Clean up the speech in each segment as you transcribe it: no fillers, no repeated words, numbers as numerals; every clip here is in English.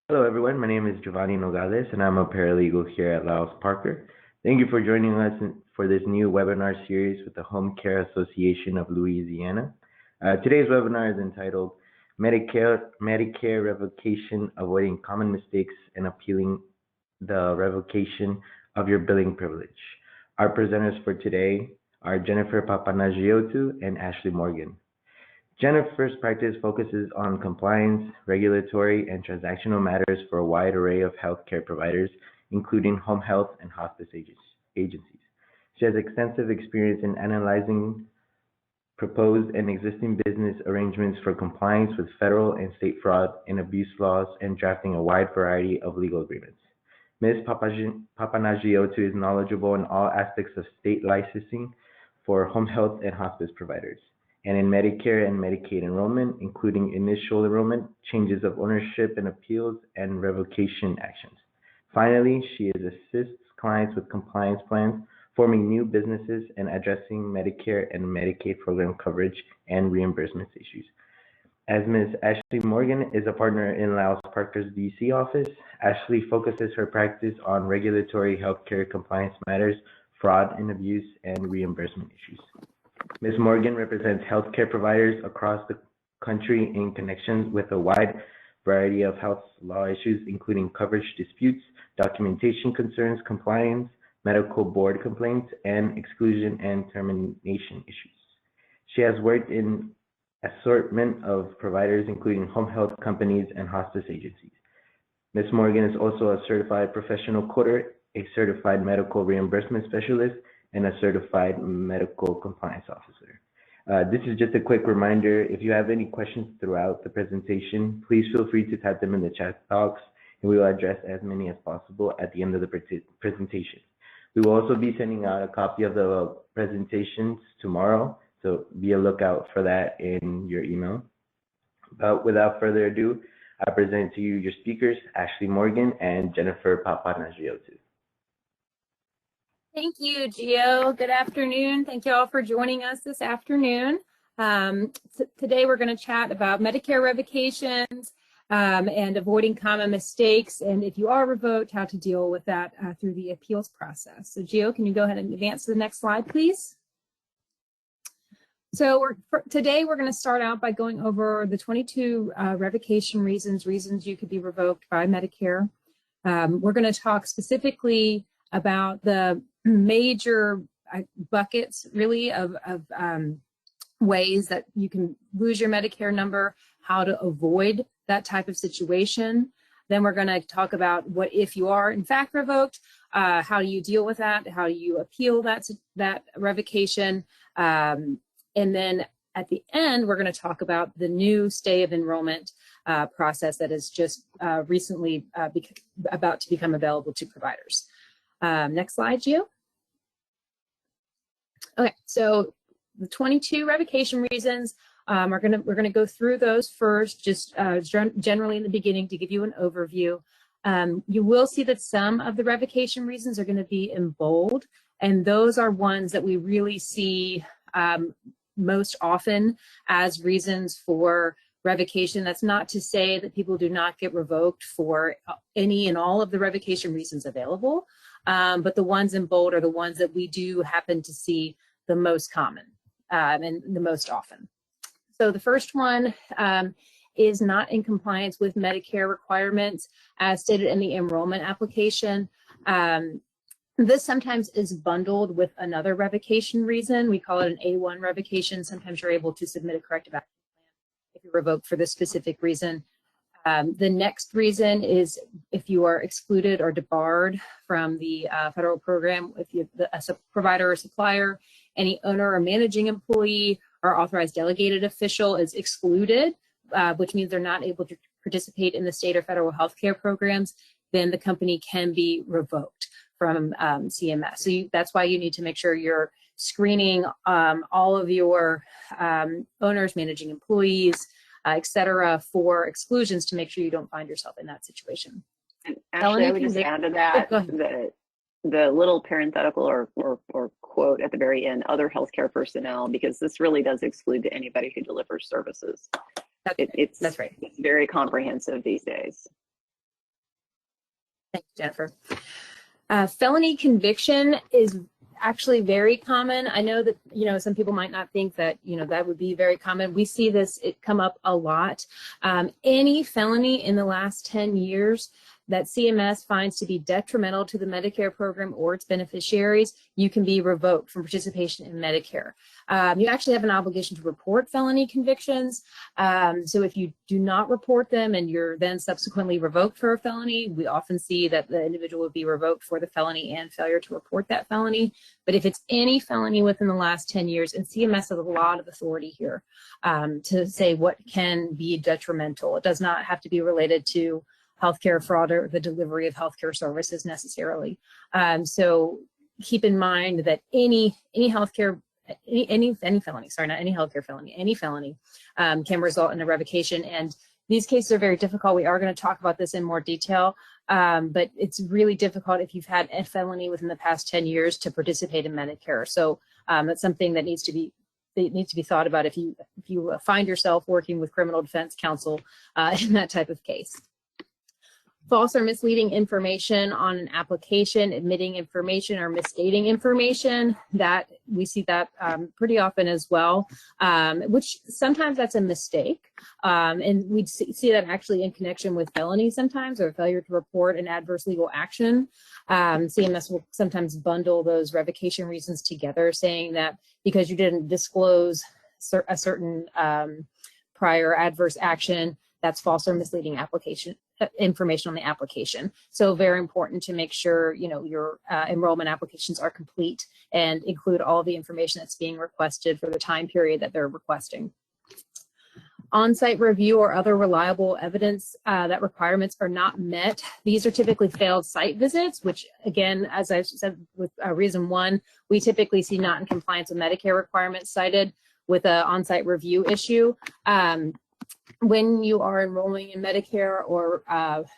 Hello, everyone. My name is Giovanni Nogales, and I'm a paralegal here at Laos Parker. Thank you for joining us for this new webinar series with the Home Care Association of Louisiana. Today's webinar is entitled Medicare Revocation, Avoiding Common Mistakes and Appealing the Revocation of Your Billing Privilege. Our presenters for today are Jennifer Papanagiotou and Ashley Morgan. Jennifer's practice focuses on compliance, regulatory, and transactional matters for a wide array of healthcare providers, including home health and hospice agencies. She has extensive experience in analyzing proposed and existing business arrangements for compliance with federal and state fraud and abuse laws and drafting a wide variety of legal agreements. Ms. Papanagiotou is knowledgeable in all aspects of state licensing for home health and hospice providers, and in Medicare and Medicaid enrollment, including initial enrollment, changes of ownership and appeals, and revocation actions. Finally, she assists clients with compliance plans, forming new businesses, and addressing Medicare and Medicaid program coverage and reimbursement issues. As Ms. Ashley Morgan is a partner in Laos Parker's DC office, Ashley focuses her practice on regulatory healthcare compliance matters, fraud and abuse, and reimbursement issues. Ms. Morgan represents healthcare providers across the country in connections with a wide variety of health law issues, including coverage disputes, documentation concerns, compliance, medical board complaints, and exclusion and termination issues. She has worked in assortment of providers, including home health companies and hospice agencies. Ms. Morgan is also a certified professional coder, a certified medical reimbursement specialist, and a certified medical compliance officer. This is just a quick reminder. If you have any questions throughout the presentation, please feel free to type them in the chat box, and we will address as many as possible at the end of the presentation. We will also be sending out a copy of the presentations tomorrow, so be a lookout for that in your email. But without further ado, I present to you your speakers, Ashley Morgan and Jennifer Papanagiotou. Thank you, Gio. Good afternoon. Thank you all for joining us this afternoon. Today we're going to chat about Medicare revocations and avoiding common mistakes, and if you are revoked, how to deal with that through the appeals process. So Gio, can you go ahead and advance to the next slide, please? So today we're going to start out by going over the 22 revocation reasons you could be revoked by Medicare. We're going to talk specifically about the major buckets, really, of ways that you can lose your Medicare number, how to avoid that type of situation. Then we're going to talk about what if you are in fact revoked, how do you deal with that, how do you appeal that revocation, and then at the end we're going to talk about the new stay of enrollment process that is just recently about to become available to providers. Next slide, Gio. Okay, so the 22 revocation reasons, we're gonna go through those first, just generally in the beginning to give you an overview. You will see that some of the revocation reasons are going to be in bold, and those are ones that we really see most often as reasons for revocation. That's not to say that people do not get revoked for any and all of the revocation reasons available. But the ones in bold are the ones that we do happen to see the most common and the most often. So the first one is not in compliance with Medicare requirements as stated in the enrollment application. This sometimes is bundled with another revocation reason. We call it an A1 revocation. Sometimes you're able to submit a corrective action plan if you're revoked for this specific reason. The next reason is if you are excluded or debarred from the federal program, if you a provider or supplier, any owner or managing employee or authorized delegated official is excluded, which means they're not able to participate in the state or federal healthcare programs, then the company can be revoked from CMS. So that's why you need to make sure you're screening all of your owners, managing employees, et cetera, for exclusions to make sure you don't find yourself in that situation. And actually, I would just add to that, the little parenthetical or quote at the very end, other healthcare personnel, because this really does exclude anybody who delivers services. That's right. It's very comprehensive these days. Thank you, Jennifer. Felony conviction is actually very common. I know that, some people might not think that, that would be very common. We see it come up a lot. Any felony in the last 10 years that CMS finds to be detrimental to the Medicare program or its beneficiaries, you can be revoked from participation in Medicare. You actually have an obligation to report felony convictions. So if you do not report them and you're then subsequently revoked for a felony, we often see that the individual would be revoked for the felony and failure to report that felony. But if it's any felony within the last 10 years, and CMS has a lot of authority here to say what can be detrimental. It does not have to be related to healthcare fraud or the delivery of healthcare services necessarily. So keep in mind that any healthcare, any felony, sorry, not any healthcare felony, any felony can result in a revocation. And these cases are very difficult. We are going to talk about this in more detail, but it's really difficult if you've had a felony within the past 10 years to participate in Medicare. So that's something that needs to be thought about if you find yourself working with criminal defense counsel in that type of case. False or misleading information on an application, admitting information or misstating information, that we see that pretty often as well, which sometimes that's a mistake. And we see that actually in connection with felonies sometimes, or failure to report an adverse legal action. CMS will sometimes bundle those revocation reasons together, saying that because you didn't disclose a certain prior adverse action, that's false or misleading information on the application. So very important to make sure your enrollment applications are complete and include all the information that's being requested for the time period that they're requesting. On-site review or other reliable evidence that requirements are not met. These are typically failed site visits, which again, as I said with reason 1, we typically see not in compliance with Medicare requirements cited with an on-site review issue. When you are enrolling in Medicare or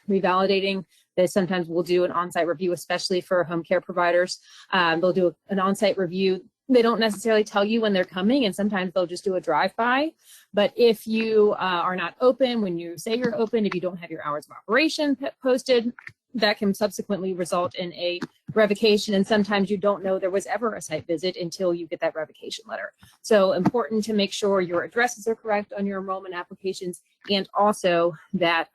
revalidating, they sometimes will do an on-site review, especially for home care providers. They'll do an on-site review. They don't necessarily tell you when they're coming, and sometimes they'll just do a drive-by. But if you are not open when you say you're open, if you don't have your hours of operation posted, that can subsequently result in a revocation, and sometimes you don't know there was ever a site visit until you get that revocation letter. So important to make sure your addresses are correct on your enrollment applications, and also that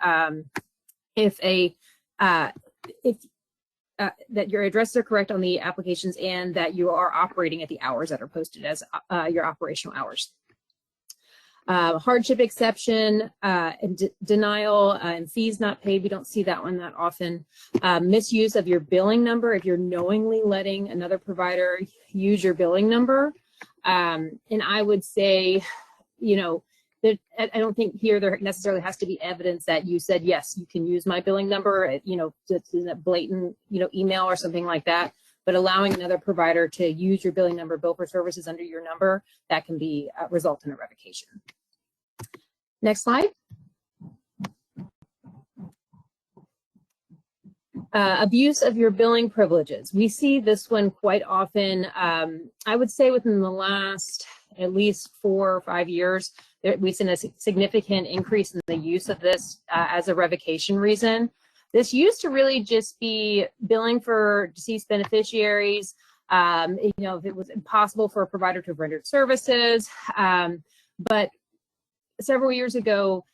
that your addresses are correct on the applications and that you are operating at the hours that are posted as your operational hours. Hardship exception, denial, and fees not paid. We don't see that one that often. Misuse of your billing number, if you're knowingly letting another provider use your billing number. And I would say, that I don't think here there necessarily has to be evidence that you said, yes, you can use my billing number, just in a blatant, email or something like that. But allowing another provider to use your billing number, bill for services under your number, that can be result in a revocation. Next slide. Abuse of your billing privileges. We see this one quite often. I would say within the last at least 4 or 5 years, we've seen a significant increase in the use of this as a revocation reason. This used to really just be billing for deceased beneficiaries, if it was impossible for a provider to have rendered services. But several years ago,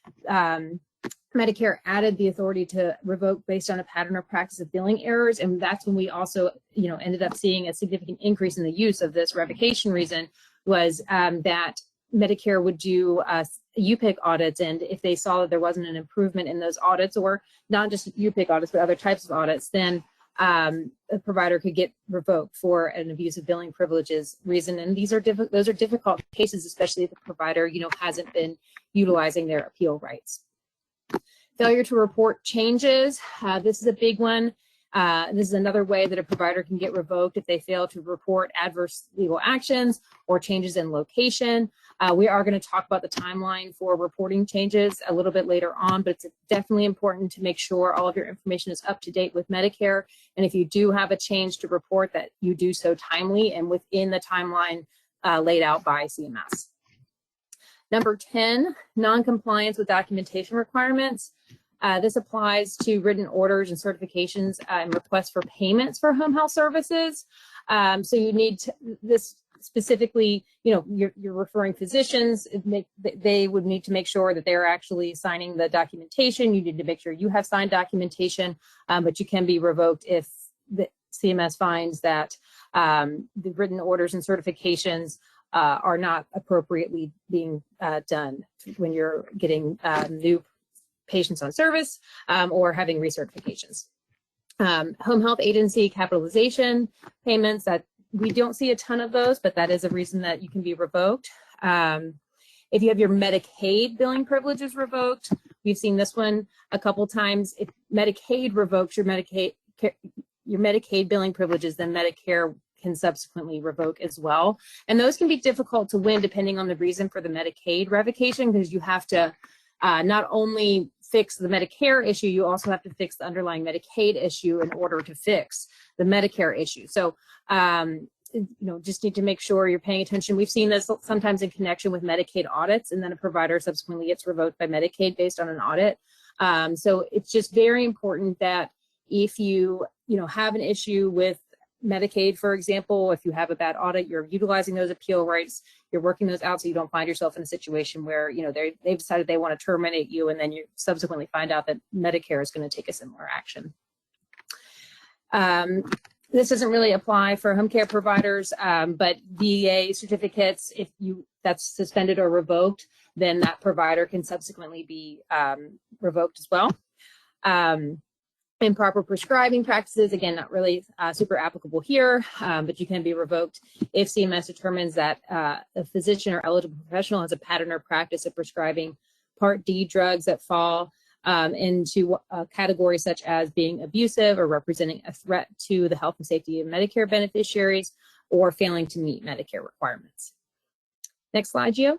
Medicare added the authority to revoke based on a pattern or practice of billing errors, and that's when we also, ended up seeing a significant increase in the use of this revocation reason. Was that Medicare would do UPIC audits, and if they saw that there wasn't an improvement in those audits, or not just UPIC audits, but other types of audits, then a provider could get revoked for an abuse of billing privileges reason. And those are difficult cases, especially if the provider, hasn't been utilizing their appeal rights. Failure to report changes. This is a big one. This is another way that a provider can get revoked if they fail to report adverse legal actions or changes in location. We are going to talk about the timeline for reporting changes a little bit later on, but it's definitely important to make sure all of your information is up to date with Medicare. And if you do have a change to report, that you do so timely and within the timeline laid out by CMS. Number 10, non-compliance with documentation requirements. This applies to written orders and certifications and requests for payments for home health services. So you need to, this specifically, you're referring physicians. They would need to make sure that they're actually signing the documentation. You need to make sure you have signed documentation, but you can be revoked if the CMS finds that the written orders and certifications are not appropriately being done when you're getting new patients on service or having recertifications. Home health agency capitalization payments, that we don't see a ton of those, but that is a reason that you can be revoked. If you have your Medicaid billing privileges revoked, we've seen this one a couple times. If Medicaid revokes your Medicaid billing privileges, then Medicare can subsequently revoke as well. And those can be difficult to win depending on the reason for the Medicaid revocation, because you have to not only fix the Medicare issue, you also have to fix the underlying Medicaid issue in order to fix the Medicare issue. So, just need to make sure you're paying attention. We've seen this sometimes in connection with Medicaid audits, and then a provider subsequently gets revoked by Medicaid based on an audit. So it's just very important that if you, have an issue with Medicaid, for example, if you have a bad audit, you're utilizing those appeal rights, you're working those out so you don't find yourself in a situation where, they've decided they want to terminate you, and then you subsequently find out that Medicare is going to take a similar action. This doesn't really apply for home care providers, but VA certificates, if that's suspended or revoked, then that provider can subsequently be revoked as well. Improper prescribing practices, again, not really super applicable here, but you can be revoked if CMS determines that a physician or eligible professional has a pattern or practice of prescribing Part D drugs that fall into categories such as being abusive or representing a threat to the health and safety of Medicare beneficiaries, or failing to meet Medicare requirements. Next slide, Gio.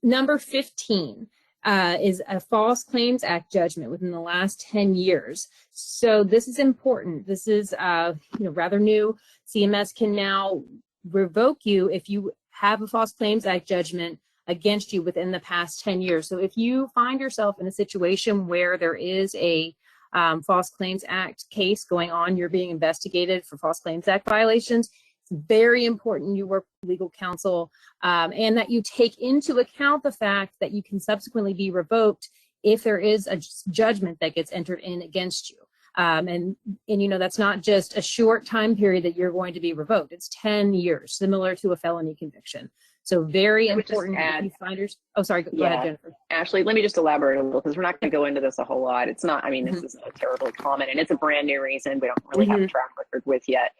Number 15. Is a False Claims Act judgment within the last 10 years. So this is important. This is rather new. CMS can now revoke you if you have a False Claims Act judgment against you within the past 10 years. So if you find yourself in a situation where there is a False Claims Act case going on, you're being investigated for False Claims Act violations, very important you work with legal counsel and that you take into account the fact that you can subsequently be revoked if there is a judgment that gets entered in against you. And that's not just a short time period that you're going to be revoked. It's 10 years, similar to a felony conviction. So very important. If you find yourself, go ahead, Jennifer. Ashley, let me just elaborate a little, because we're not going to go into this a whole lot. It's not, this is a terribly common, and it's a brand new reason we don't really have a track record with yet.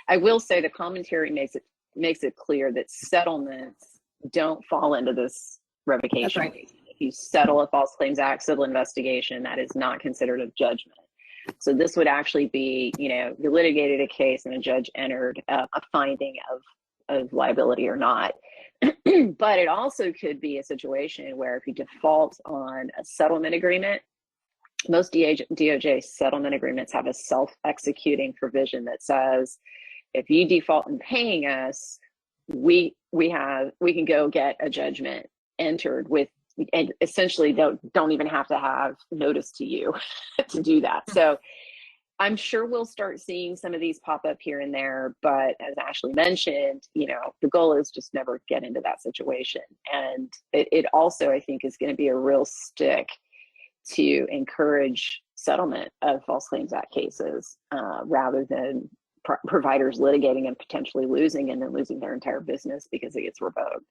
I will say the commentary makes it clear that settlements don't fall into this revocation. That's right. If you settle a False Claims Act civil investigation, that is not considered a judgment. So this would actually be, you litigated a case and a judge entered a finding of liability or not. But it also could be a situation where if you default on a settlement agreement, most DOJ settlement agreements have a self-executing provision that says, if you default in paying us, we can go get a judgment entered with, and essentially don't even have to have notice to you to do that. So I'm sure we'll start seeing some of these pop up here and there, but as Ashley mentioned, the goal is just never get into that situation. And it also, I think, is going to be a real stick to encourage settlement of False Claims Act cases rather than providers litigating and potentially losing, and then losing their entire business because it gets revoked.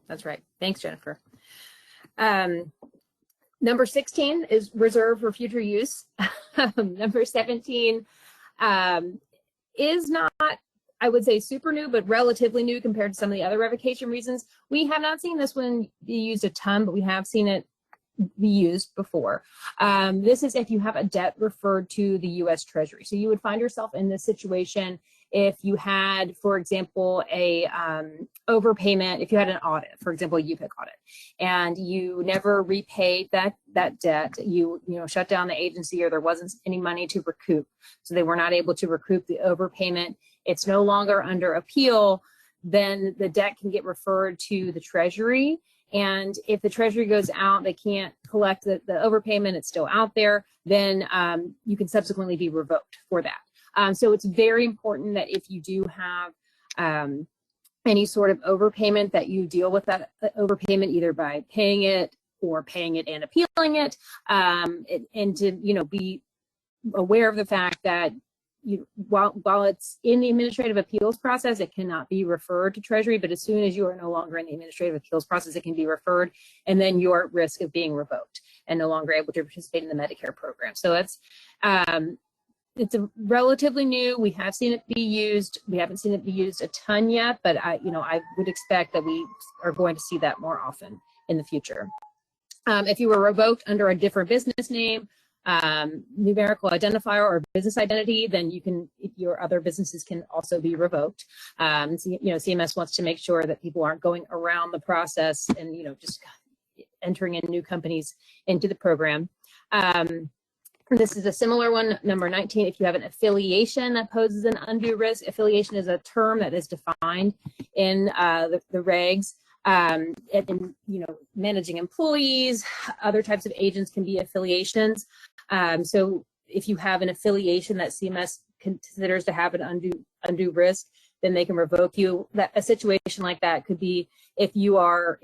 That's right. Thanks, Jennifer. Number 16 is reserved for future use. Number 17 is not, I would say, super new, but relatively new compared to some of the other revocation reasons. We have not seen this one be used a ton, but we have seen it be used before. This is if you have a debt referred to the U.S. Treasury. So you would find yourself in this situation if you had, for example, a overpayment, if you had an audit, for example, a UPIC audit, and you never repaid that debt, you shut down the agency, or there wasn't any money to recoup. So they were not able to recoup the overpayment. It's no longer under appeal. then the debt can get referred to the Treasury. And if the Treasury goes out, they can't collect the overpayment, it's still out there, then you can subsequently be revoked for that. So it's very important that if you do have any sort of overpayment, that you deal with that overpayment either by paying it or paying it and appealing it, and to be aware of the fact that while it's in the administrative appeals process, it cannot be referred to Treasury, but as soon as you are no longer in the administrative appeals process, it can be referred, and then you're at risk of being revoked and no longer able to participate in the Medicare program. So that's it's a relatively new. We have seen it be used. We haven't seen it be used a ton yet, but I would expect that we are going to see that more often in the future. If you were revoked under a different business name, numerical identifier or business identity, then your other businesses can also be revoked. So, CMS wants to make sure that people aren't going around the process and just entering in new companies into the program. This is a similar one, number 19. If you have an affiliation that poses an undue risk, affiliation is a term that is defined in the regs. And managing employees, other types of agents can be affiliations. So if you have an affiliation that CMS considers to have an undue risk, then they can revoke you. A situation like that could be if you're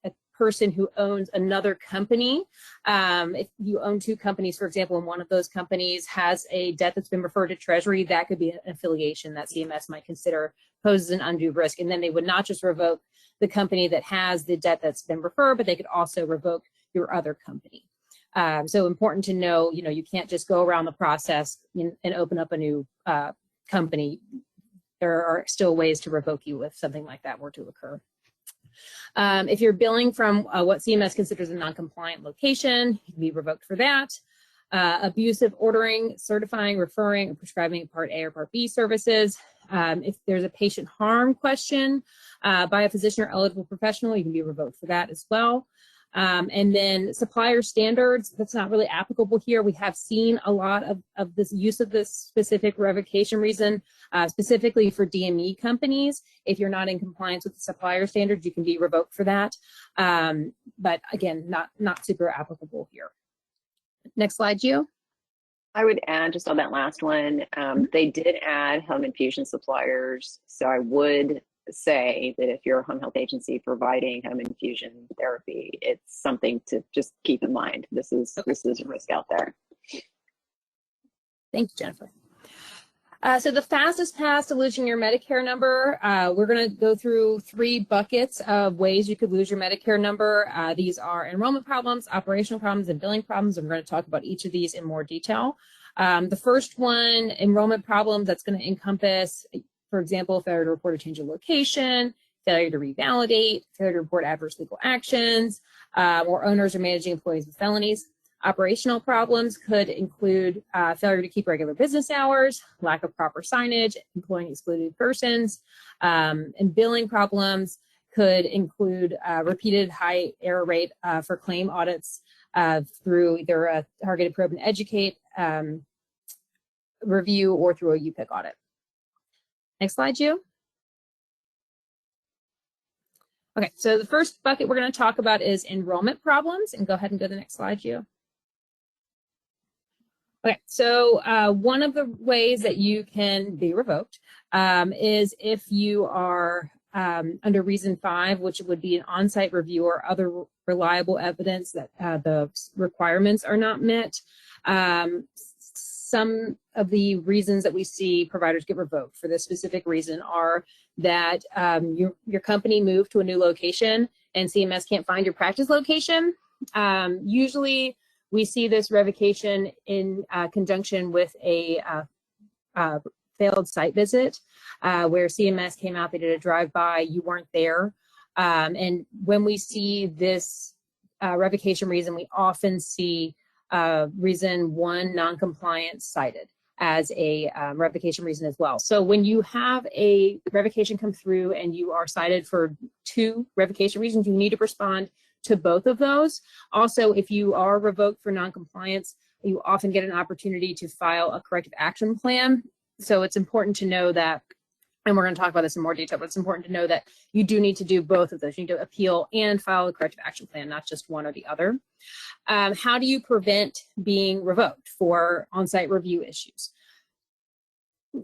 a person who owns another company. If you own two companies, for example, and one of those companies has a debt that's been referred to Treasury, that could be an affiliation that CMS might consider poses an undue risk. And then they would not just revoke the company that has the debt that's been referred, but they could also revoke your other company. So important to know, you can't just go around the process and open up a new company. There are still ways to revoke you if something like that were to occur. If you're billing from what CMS considers a non-compliant location, you can be revoked for that. Abusive ordering, certifying, referring, or prescribing Part A or Part B services. If there's a patient harm question by a physician or eligible professional, you can be revoked for that as well. And then supplier standards, that's not really applicable here. We have seen a lot of this use of this specific revocation reason, specifically for DME companies. If you're not in compliance with the supplier standards, you can be revoked for that. But again, not super applicable here. Next slide, Gio. I would add just on that last one, they did add home infusion suppliers. So I would say that if you're a home health agency providing home infusion therapy, it's something to just keep in mind. This is a risk out there. Thank you, Jennifer. So the fastest path to losing your Medicare number, we're going to go through 3 buckets of ways you could lose your Medicare number. These are enrollment problems, operational problems, and billing problems. And we're going to talk about each of these in more detail. The first one, enrollment problems, that's going to encompass, for example, failure to report a change of location, failure to revalidate, failure to report adverse legal actions, or owners are managing employees with felonies. Operational problems could include failure to keep regular business hours, lack of proper signage, employing excluded persons, and billing problems could include repeated high error rate for claim audits through either a targeted probe and educate review or through a UPIC audit. Next slide, Gio. Okay, so the first bucket we're going to talk about is enrollment problems, and go ahead and go to the next slide, Gio. Okay, so one of the ways that you can be revoked is if you are under Reason 5, which would be an on-site review or other reliable evidence that the requirements are not met. Some of the reasons that we see providers get revoked for this specific reason are that your company moved to a new location and CMS can't find your practice location. Usually we see this revocation in conjunction with a failed site visit where CMS came out, they did a drive-by, you weren't there. And when we see this revocation reason, we often see reason 1, non-compliance cited as a revocation reason as well. So when you have a revocation come through and you are cited for 2 revocation reasons, you need to respond to both of those. Also, if you are revoked for non-compliance, you often get an opportunity to file a corrective action plan. So it's important to know that And we're going to talk about this in more detail, but it's important to know that you do need to do both of those. You need to appeal and file a corrective action plan, not just one or the other. How do you prevent being revoked for on-site review issues?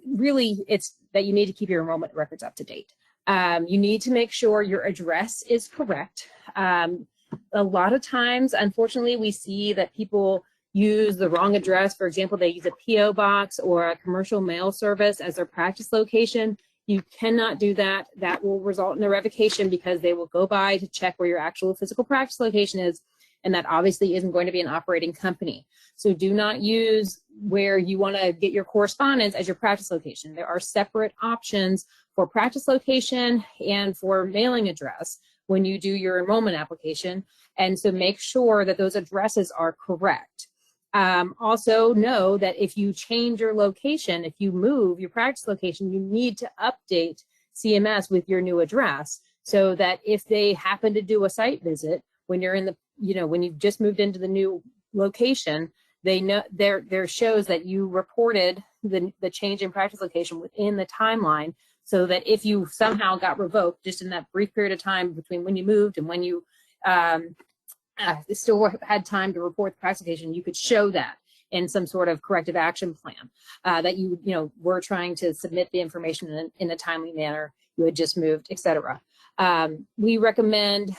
Really, it's that you need to keep your enrollment records up to date. You need to make sure your address is correct. A lot of times, unfortunately, we see that people use the wrong address. For example, they use a P.O. box or a commercial mail service as their practice location. You cannot do that. That will result in a revocation because they will go by to check where your actual physical practice location is, and that obviously isn't going to be an operating company. So do not use where you want to get your correspondence as your practice location. There are separate options for practice location and for mailing address when you do your enrollment application, and so make sure that those addresses are correct. Also know that if you change your location, if you move your practice location, you need to update CMS with your new address so that if they happen to do a site visit when you're in the, when you've just moved into the new location, they know there shows that you reported the change in practice location within the timeline, so that if you somehow got revoked just in that brief period of time between when you moved and when you still had time to report the practice location, you could show that in some sort of corrective action plan that you were trying to submit the information in a timely manner, you had just moved, etc. We recommend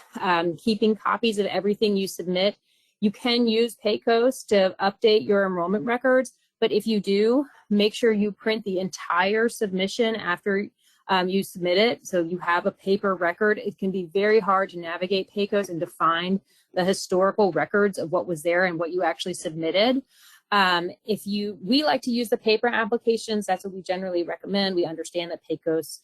keeping copies of everything you submit. You can use Paycos to update your enrollment records, but if you do, make sure you print the entire submission after you submit it, so you have a paper record. It can be very hard to navigate Paycos and to find the historical records of what was there and what you actually submitted. We like to use the paper applications. That's what we generally recommend. We understand that Paycos,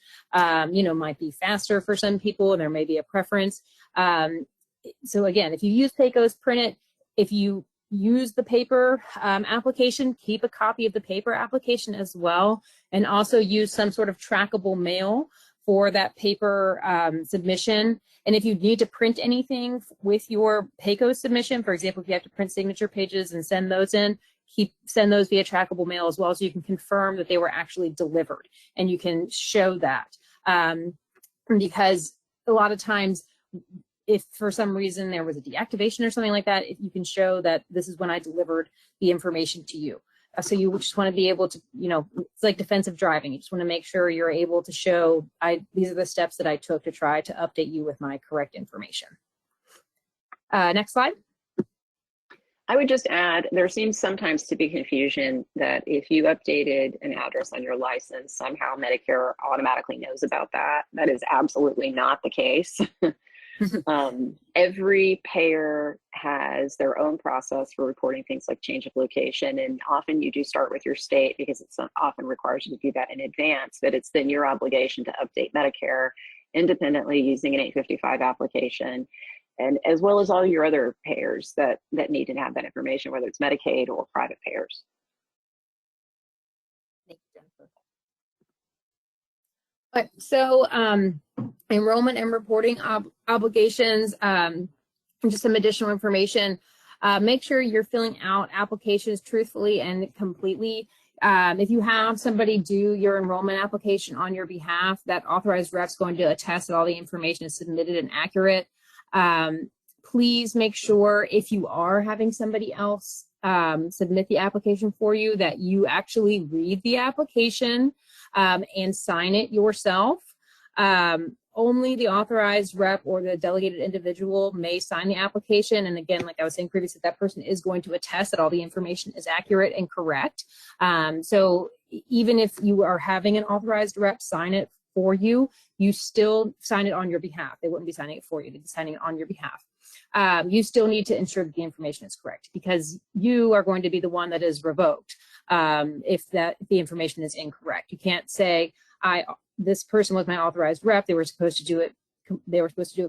might be faster for some people, and there may be a preference. So again, if you use Paycos, print it. If you use the paper application, keep a copy of the paper application as well, and also use some sort of trackable mail for that paper submission. And if you need to print anything with your Paycos submission, for example, if you have to print signature pages and send those in, send those via trackable mail as well, so you can confirm that they were actually delivered and you can show that. Because a lot of times, if for some reason there was a deactivation or something like that, if you can show that this is when I delivered the information to you. So you just want to be able to, it's like defensive driving. You just want to make sure you're able to show, these are the steps that I took to try to update you with my correct information. Next slide. I would just add, there seems sometimes to be confusion that if you updated an address on your license, somehow Medicare automatically knows about that. That is absolutely not the case. Every payer has their own process for reporting things like change of location, and often you do start with your state because it often requires you to do that in advance, but it's then your obligation to update Medicare independently using an 855 application, and as well as all your other payers that need to have that information, whether it's Medicaid or private payers. But so enrollment and reporting obligations, just some additional information. Make sure you're filling out applications truthfully and completely. If you have somebody do your enrollment application on your behalf, that authorized rep's going to attest that all the information is submitted and accurate. Please make sure if you are having somebody else submit the application for you, that you actually read the application and sign it yourself. Only the authorized rep or the delegated individual may sign the application. And again, like I was saying previously, that person is going to attest that all the information is accurate and correct. So even if you are having an authorized rep sign it for you, you still sign it on your behalf. They wouldn't be signing it for you, they'd be signing it on your behalf. You still need to ensure that the information is correct, because you are going to be the one that is revoked if the information is incorrect. You can't say, this person was my authorized rep, they were supposed to do it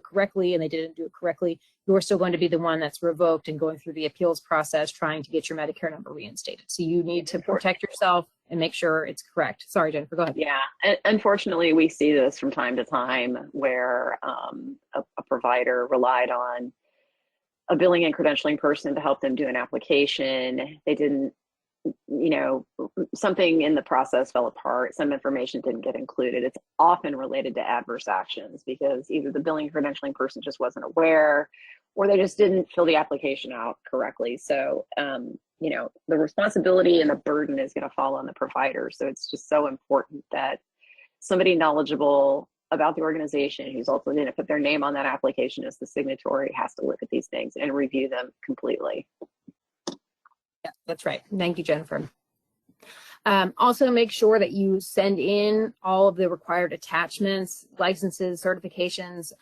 correctly and they didn't do it correctly. You're still going to be the one that's revoked and going through the appeals process trying to get your Medicare number reinstated. So you need to protect yourself and make sure it's correct. Sorry, Jennifer, go ahead. Yeah, unfortunately, we see this from time to time where a provider relied on a billing and credentialing person to help them do an application. They didn't you know, something in the process fell apart, some information didn't get included, it's often related to adverse actions because either the billing credentialing person just wasn't aware or they just didn't fill the application out correctly. So, you know, the responsibility and the burden is going to fall on the provider. So it's just so important that somebody knowledgeable about the organization who's also going to put their name on that application as the signatory has to look at these things and review them completely. Yeah, that's right. Thank you, Jennifer. Also, make sure that you send in all of the required attachments, licenses, certifications,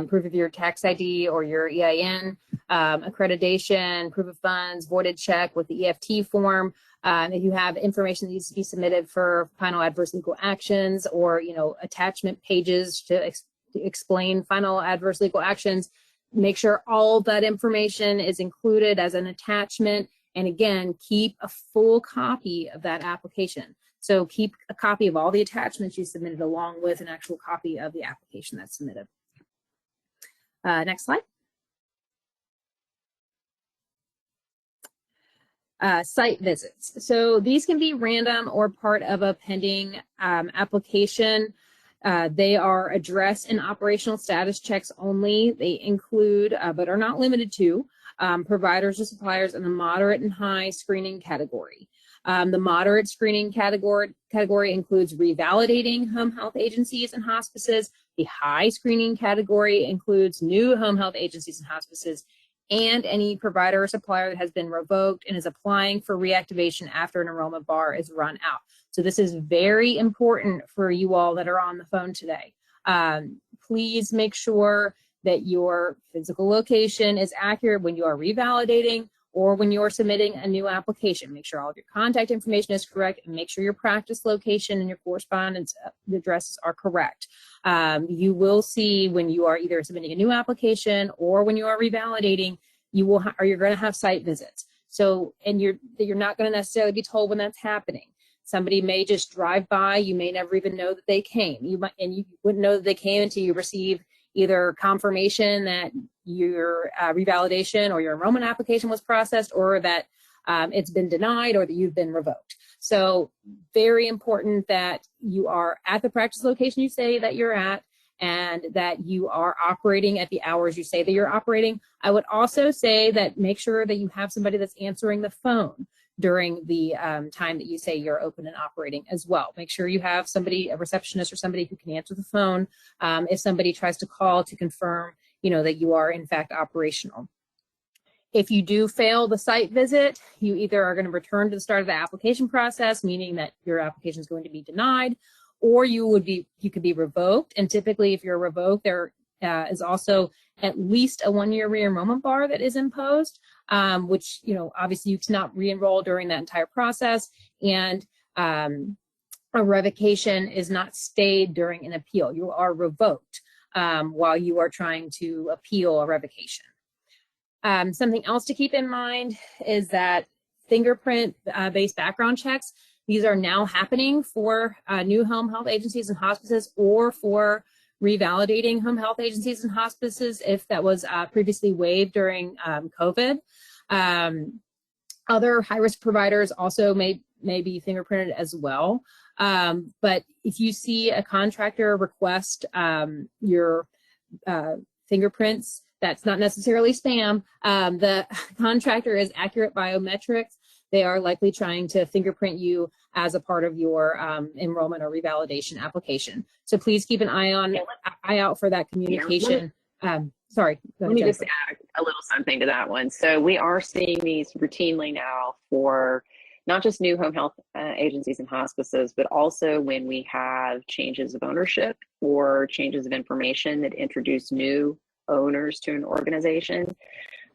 proof of your tax ID or your EIN, accreditation, proof of funds, voided check with the EFT form. If you have information that needs to be submitted for final adverse legal actions or, you know, attachment pages to explain final adverse legal actions, make sure all of that information is included as an attachment. And again, keep a full copy of that application. So keep a copy of all the attachments you submitted along with an actual copy of the application that's submitted. Next slide. Site visits. So these can be random or part of a pending application. They are address and operational status checks only. They include, but are not limited to, providers or suppliers in the moderate and high screening category. The moderate screening category includes revalidating home health agencies and hospices. The high screening category includes new home health agencies and hospices, and any provider or supplier that has been revoked and is applying for reactivation after an enrollment bar is run out. So this is very important for you all that are on the phone today. Please make sure that your physical location is accurate when you are revalidating or when you're submitting a new application. Make sure all of your contact information is correct and make sure your practice location and your correspondence addresses are correct. You will see when you are either submitting a new application or when you are revalidating, you will you're going to have site visits. So, and you're not going to necessarily be told when that's happening. Somebody may just drive by. You may never even know that they came. You wouldn't know that they came until you receive either confirmation that your revalidation or your enrollment application was processed, or that it's been denied, or that you've been revoked. So very important that you are at the practice location you say that you're at, and that you are operating at the hours you say that you're operating. I would also say that make sure that you have somebody that's answering the phone during the time that you say you're open and operating as well. Make sure you have somebody, a receptionist or somebody who can answer the phone if somebody tries to call to confirm, you know, that you are in fact operational. If you do fail the site visit, you either are going to return to the start of the application process, meaning that your application is going to be denied, or you could be revoked. And typically, if you're revoked, there is also at least a 1-year re-enrollment bar that is imposed, which, you know, obviously you cannot re-enroll during that entire process. And a revocation is not stayed during an appeal. You are revoked while you are trying to appeal a revocation. Something else to keep in mind is that fingerprint-based background checks, these are now happening for new home health agencies and hospices, or for revalidating home health agencies and hospices if that was previously waived during COVID. Other high-risk providers also may be fingerprinted as well. But if you see a contractor request your fingerprints, that's not necessarily spam. The contractor is Accurate Biometrics. They are likely trying to fingerprint you as a part of your enrollment or revalidation application. So please keep an eye out for that communication. Sorry. Let me just add a little something to that one. So we are seeing these routinely now for not just new home health agencies and hospices, but also when we have changes of ownership or changes of information that introduce new owners to an organization.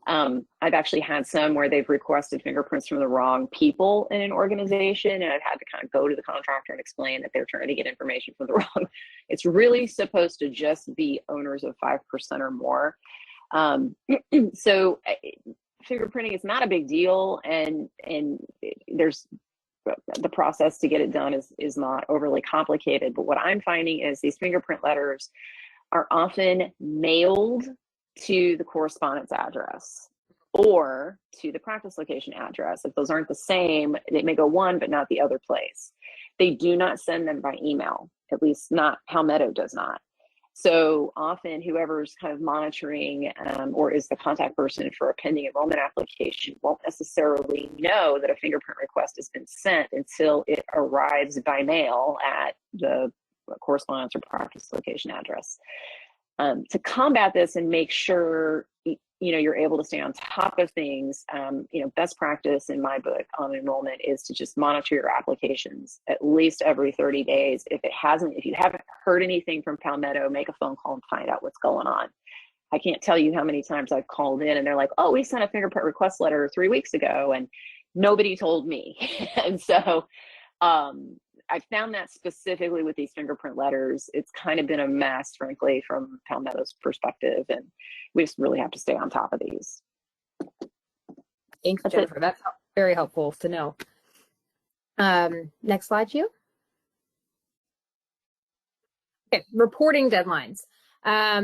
I've actually had some where they've requested fingerprints from the wrong people in an organization, and I've had to kind of go to the contractor and explain that they're trying to get information from the wrong. It's really supposed to just be owners of 5% or more. So fingerprinting is not a big deal, and there's the process to get it done is not overly complicated. But what I'm finding is these fingerprint letters are often mailed to the correspondence address, or to the practice location address. If those aren't the same, they may go one, but not the other place. They do not send them by email, at least not Palmetto does not. So often whoever's kind of monitoring or is the contact person for a pending enrollment application won't necessarily know that a fingerprint request has been sent until it arrives by mail at the correspondence or practice location address. To combat this and make sure you're able to stay on top of things, best practice in my book on enrollment is to just monitor your applications at least every 30 days. If you haven't heard anything from Palmetto, make a phone call and find out what's going on. I can't tell you how many times I've called in and they're like, oh, we sent a fingerprint request letter 3 weeks ago and nobody told me. And so I found that specifically with these fingerprint letters, it's kind of been a mess, frankly, from Palmetto's perspective, and we just really have to stay on top of these. Thanks, Jennifer. That's very helpful to know. Next slide, you. Okay, reporting deadlines.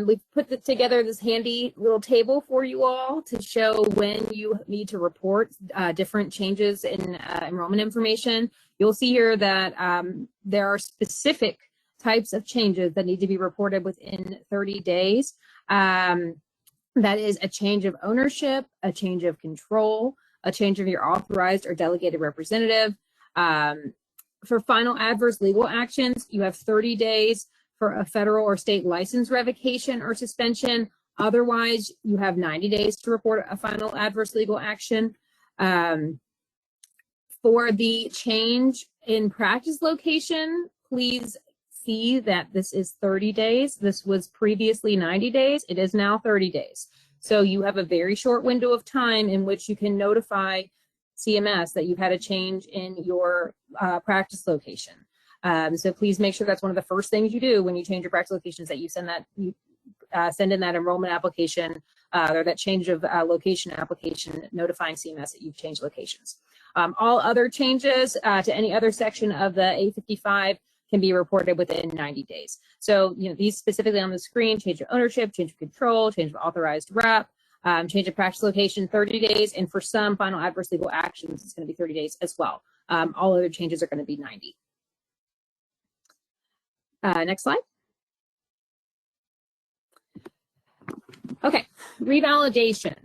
We've put together this handy little table for you all to show when you need to report different changes in enrollment information. You'll see here that there are specific types of changes that need to be reported within 30 days. That is a change of ownership, a change of control, a change of your authorized or delegated representative. For final adverse legal actions, you have 30 days for a federal or state license revocation or suspension. Otherwise, you have 90 days to report a final adverse legal action. For the change in practice location, please see that this is 30 days. This was previously 90 days. It is now 30 days. So you have a very short window of time in which you can notify CMS that you've had a change in your practice location. So please make sure that's one of the first things you do when you change your practice locations, that you send in that enrollment application or that change of location application notifying CMS that you've changed locations. All other changes to any other section of the 855 can be reported within 90 days. So, these specifically on the screen: change of ownership, change of control, change of authorized rep, change of practice location, 30 days, and for some final adverse legal actions, it's going to be 30 days as well. All other changes are going to be 90. Next slide. Okay, revalidation.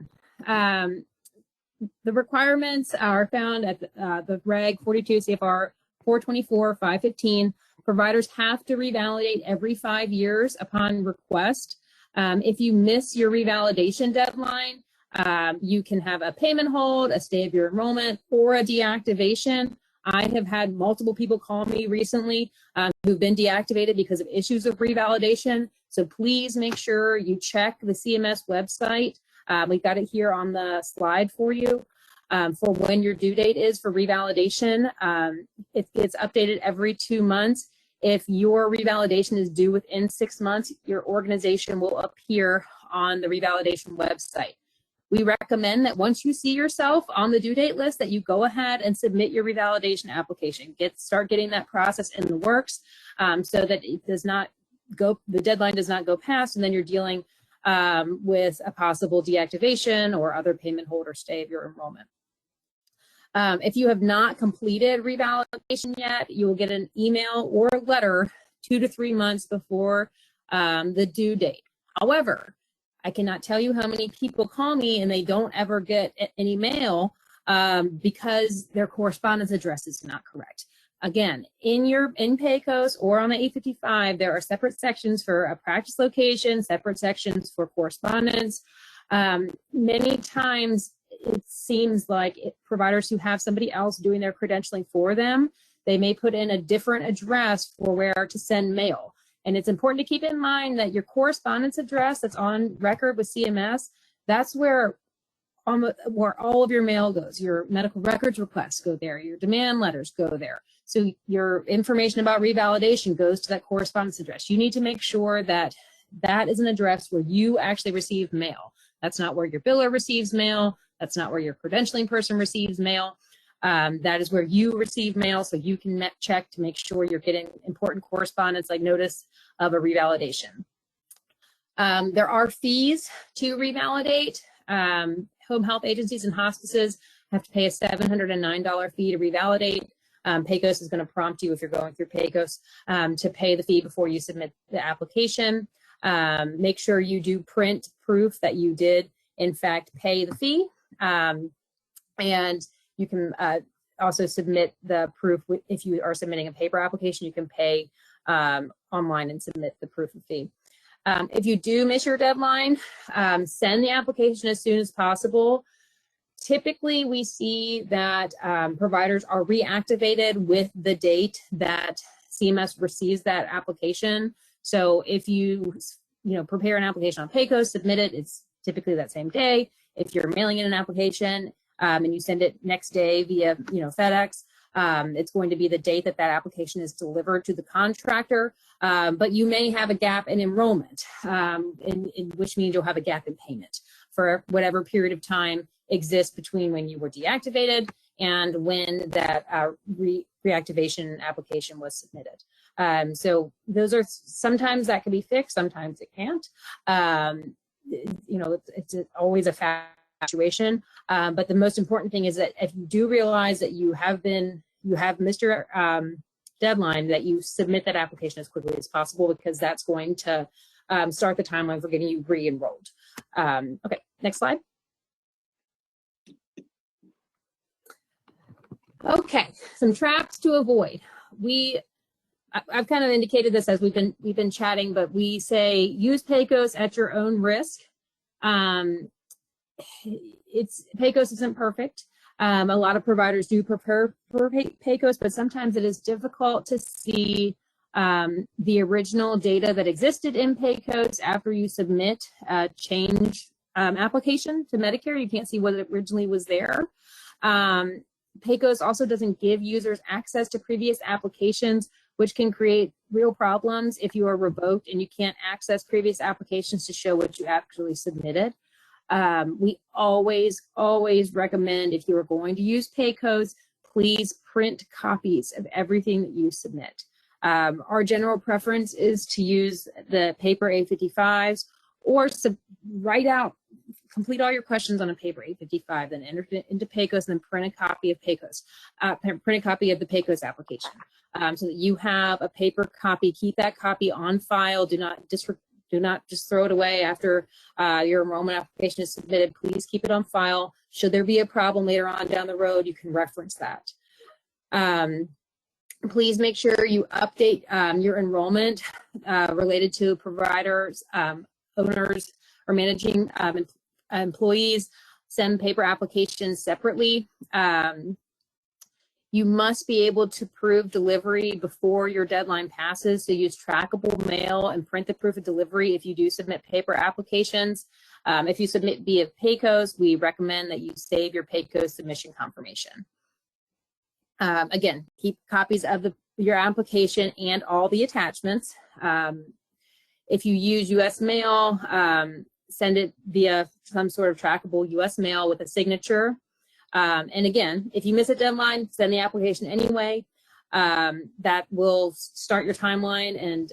The requirements are found at the Reg 42 CFR 424-515. Providers have to revalidate every 5 years upon request. If you miss your revalidation deadline, you can have a payment hold, a stay of your enrollment, or a deactivation. I have had multiple people call me recently who've been deactivated because of issues of revalidation. So please make sure you check the CMS website. We've got it here on the slide for you for when your due date is for revalidation. It gets updated every 2 months. If your revalidation is due within 6 months, your organization will appear on the revalidation website. We recommend that once you see yourself on the due date list, that you go ahead and submit your revalidation application. Start getting that process in the works so that it does not go, the deadline does not go past, and then you're dealing with a possible deactivation or other payment hold or stay of your enrollment. If you have not completed revalidation yet, you will get an email or a letter 2 to 3 months before the due date. However, I cannot tell you how many people call me and they don't ever get any mail because their correspondence address is not correct. Again, in PACOS or on the 855, there are separate sections for a practice location, separate sections for correspondence. Many times it seems like providers who have somebody else doing their credentialing for them, they may put in a different address for where to send mail. And it's important to keep in mind that your correspondence address that's on record with CMS, that's where all of your mail goes. Your medical records requests go there. Your demand letters go there. So your information about revalidation goes to that correspondence address. You need to make sure that that is an address where you actually receive mail. That's not where your biller receives mail. That's not where your credentialing person receives mail. That is where you receive mail, so you can check to make sure you're getting important correspondence like notice of a revalidation. There are fees to revalidate. home health agencies and hospices have to pay a $709 fee to revalidate. PACOS is going to prompt you if you're going through PACOS to pay the fee before you submit the application. Make sure you do print proof that you did in fact pay the fee, and you can also submit the proof. If you are submitting a paper application, you can pay online and submit the proof of fee. If you do miss your deadline, send the application as soon as possible. Typically, we see that providers are reactivated with the date that CMS receives that application. So if you prepare an application on PACOS, submit it, it's typically that same day. If you're mailing in an application and you send it next day via FedEx, it's going to be the date that that application is delivered to the contractor. But you may have a gap in enrollment, which means you'll have a gap in payment for whatever period of time exists between when you were deactivated and when that reactivation application was submitted. So those are, sometimes that can be fixed, sometimes it can't. It's always a situation. But the most important thing is that if you do realize that you have missed your deadline, that you submit that application as quickly as possible, because that's going to start the timeline for getting you re-enrolled. Okay, next slide. Okay, some traps to avoid. I've kind of indicated this as we've been chatting, but we say use PACOS at your own risk. PACOS isn't perfect. A lot of providers do prepare for PACOS, but sometimes it is difficult to see the original data that existed in PACOS after you submit a change application to Medicare. You can't see what originally was there. PACOS also doesn't give users access to previous applications, which can create real problems if you are revoked and you can't access previous applications to show what you actually submitted. We always recommend, if you are going to use PACOS, please print copies of everything that you submit. Our general preference is to use the paper A55s or complete all your questions on a paper A55, then enter it into PACOS, and then print a copy of PACOS, print a copy of the PACOS application, so that you have a paper copy. Keep that copy on file. Do not just throw it away after your enrollment application is submitted. Please keep it on file. Should there be a problem later on down the road, you can reference that. Please make sure you update your enrollment related to providers, owners, or managing employees. Send paper applications separately. You must be able to prove delivery before your deadline passes, so use trackable mail and print the proof of delivery if you do submit paper applications. If you submit via PACOS, we recommend that you save your PACOS submission confirmation. Again, keep copies of your application and all the attachments. If you use U.S. mail, send it via some sort of trackable U.S. mail with a signature. And again, if you miss a deadline, send the application anyway. That will start your timeline, and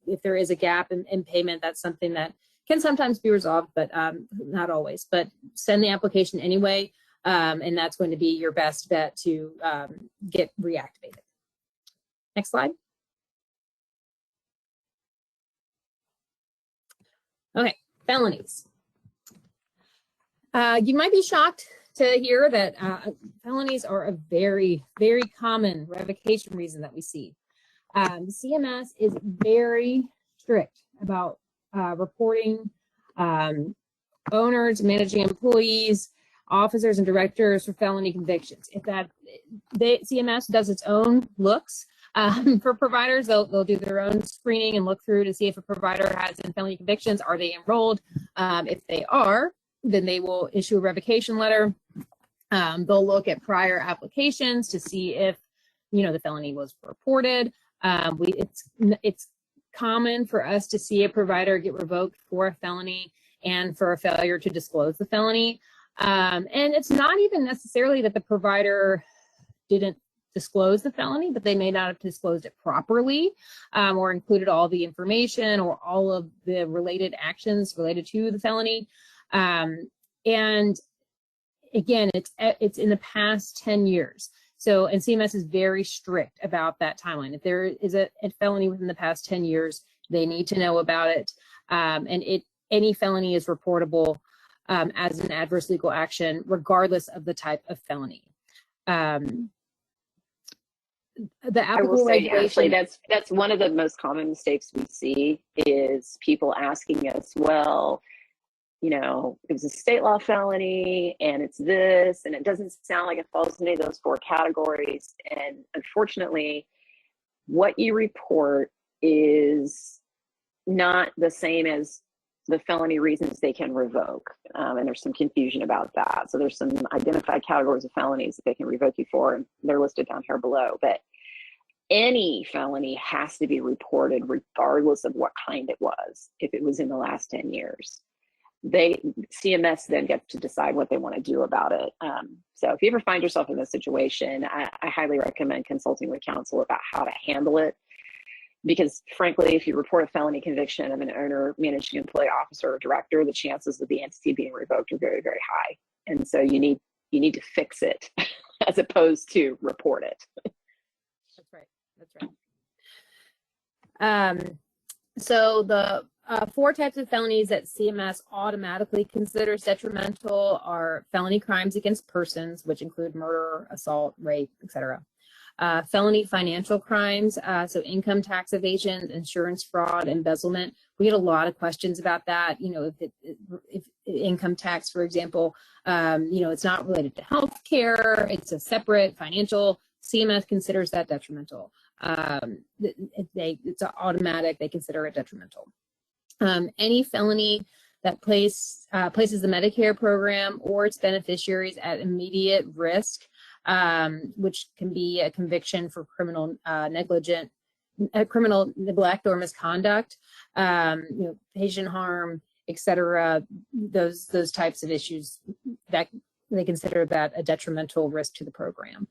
if there is a gap in payment, that's something that can sometimes be resolved, but not always. But send the application anyway, and that's going to be your best bet to get reactivated. Next slide. Okay, felonies. You might be shocked to hear that felonies are a very, very common revocation reason that we see. CMS is very strict about reporting owners, managing employees, officers, and directors for felony convictions. If CMS does its own looks for providers, they'll do their own screening and look through to see if a provider has any felony convictions. Are they enrolled? If they are, then they will issue a revocation letter. They'll look at prior applications to see if the felony was reported. It's common for us to see a provider get revoked for a felony and for a failure to disclose the felony. And it's not even necessarily that the provider didn't disclose the felony, but they may not have disclosed it properly, or included all the information or all of the related actions related to the felony. And again, it's in the past 10 years. So, and CMS is very strict about that timeline. If there is a felony within the past 10 years, they need to know about it. And any felony is reportable as an adverse legal action, regardless of the type of felony. The applicable regulation. Ashley, that's one of the most common mistakes we see is people asking us, well, you know, it was a state law felony and it's this, and it doesn't sound like it falls into those 4 categories. And unfortunately, what you report is not the same as the felony reasons they can revoke. And there's some confusion about that. So there's some identified categories of felonies that they can revoke you for, and they're listed down here below. But any felony has to be reported regardless of what kind it was, if it was in the last 10 years. CMS then gets to decide what they want to do about it. So if you ever find yourself in this situation, I highly recommend consulting with counsel about how to handle it. Because frankly, if you report a felony conviction of an owner, managing employee, officer, or director, the chances of the entity being revoked are very, very high. And so you need to fix it as opposed to report it. That's right. That's right. So the 4 types of felonies that CMS automatically considers detrimental are felony crimes against persons, which include murder, assault, rape, etc. Felony financial crimes, so income tax evasion, insurance fraud, embezzlement. We get a lot of questions about that. You know, if income tax, for example, you know, it's not related to health care, it's a separate financial. CMS considers that detrimental. It's automatic, they consider it detrimental. Any felony that places the Medicare program or its beneficiaries at immediate risk, which can be a conviction for criminal neglect or misconduct, you know, patient harm, etc. Those types of issues, that they consider that a detrimental risk to the program.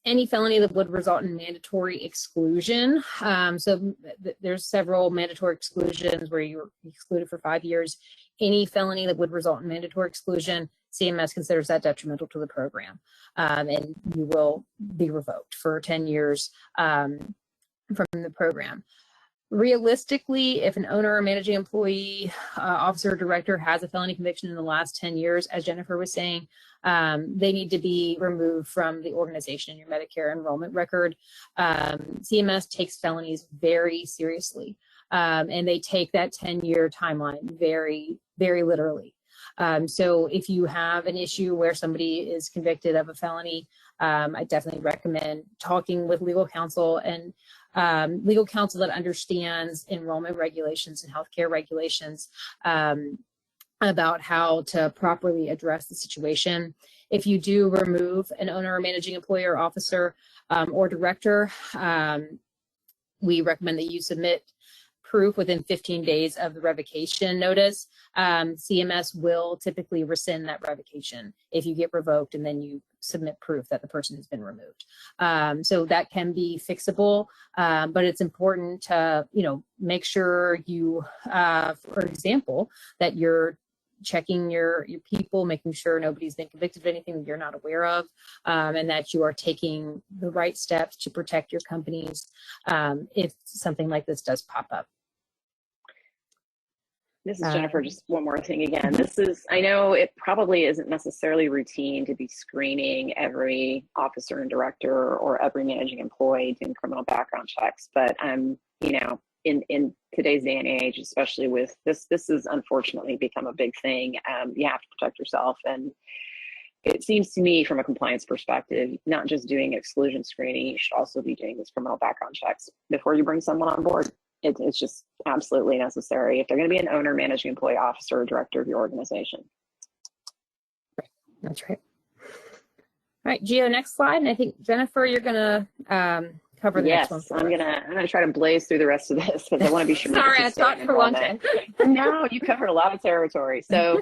Any felony that would result in mandatory exclusion. So there's several mandatory exclusions where you're excluded for 5 years. Any felony that would result in mandatory exclusion, CMS considers that detrimental to the program. And you will be revoked for 10 years from the program. Realistically, if an owner or managing employee, officer, or director has a felony conviction in the last 10 years, as Jennifer was saying, they need to be removed from the organization in your Medicare enrollment record. CMS takes felonies very seriously, and they take that 10-year timeline very, very literally. So if you have an issue where somebody is convicted of a felony, I definitely recommend talking with legal counsel, and legal counsel that understands enrollment regulations and healthcare regulations about how to properly address the situation. If you do remove an owner or managing employer, officer, or director, we recommend that you submit proof within 15 days of the revocation notice. CMS will typically rescind that revocation if you get revoked and then you submit proof that the person has been removed. So that can be fixable, but it's important to, you know, make sure you, for example, that you're checking your people, making sure nobody's been convicted of anything that you're not aware of, and that you are taking the right steps to protect your companies if something like this does pop up. This is Jennifer, just one more thing again. I know it probably isn't necessarily routine to be screening every officer and director or every managing employee doing criminal background checks, but you know, in today's day and age, especially with this has unfortunately become a big thing. You have to protect yourself, and it seems to me from a compliance perspective, not just doing exclusion screening, you should also be doing these criminal background checks before you bring someone on board. It's just absolutely necessary if they're going to be an owner, managing employee, officer, or director of your organization. That's right. All right, Gio, next slide. And I think, Jennifer, you're going to cover the next one. Yes, I'm gonna try to blaze through the rest of this because I want to be sure. Sorry, I talked for one time. No, you covered a lot of territory. So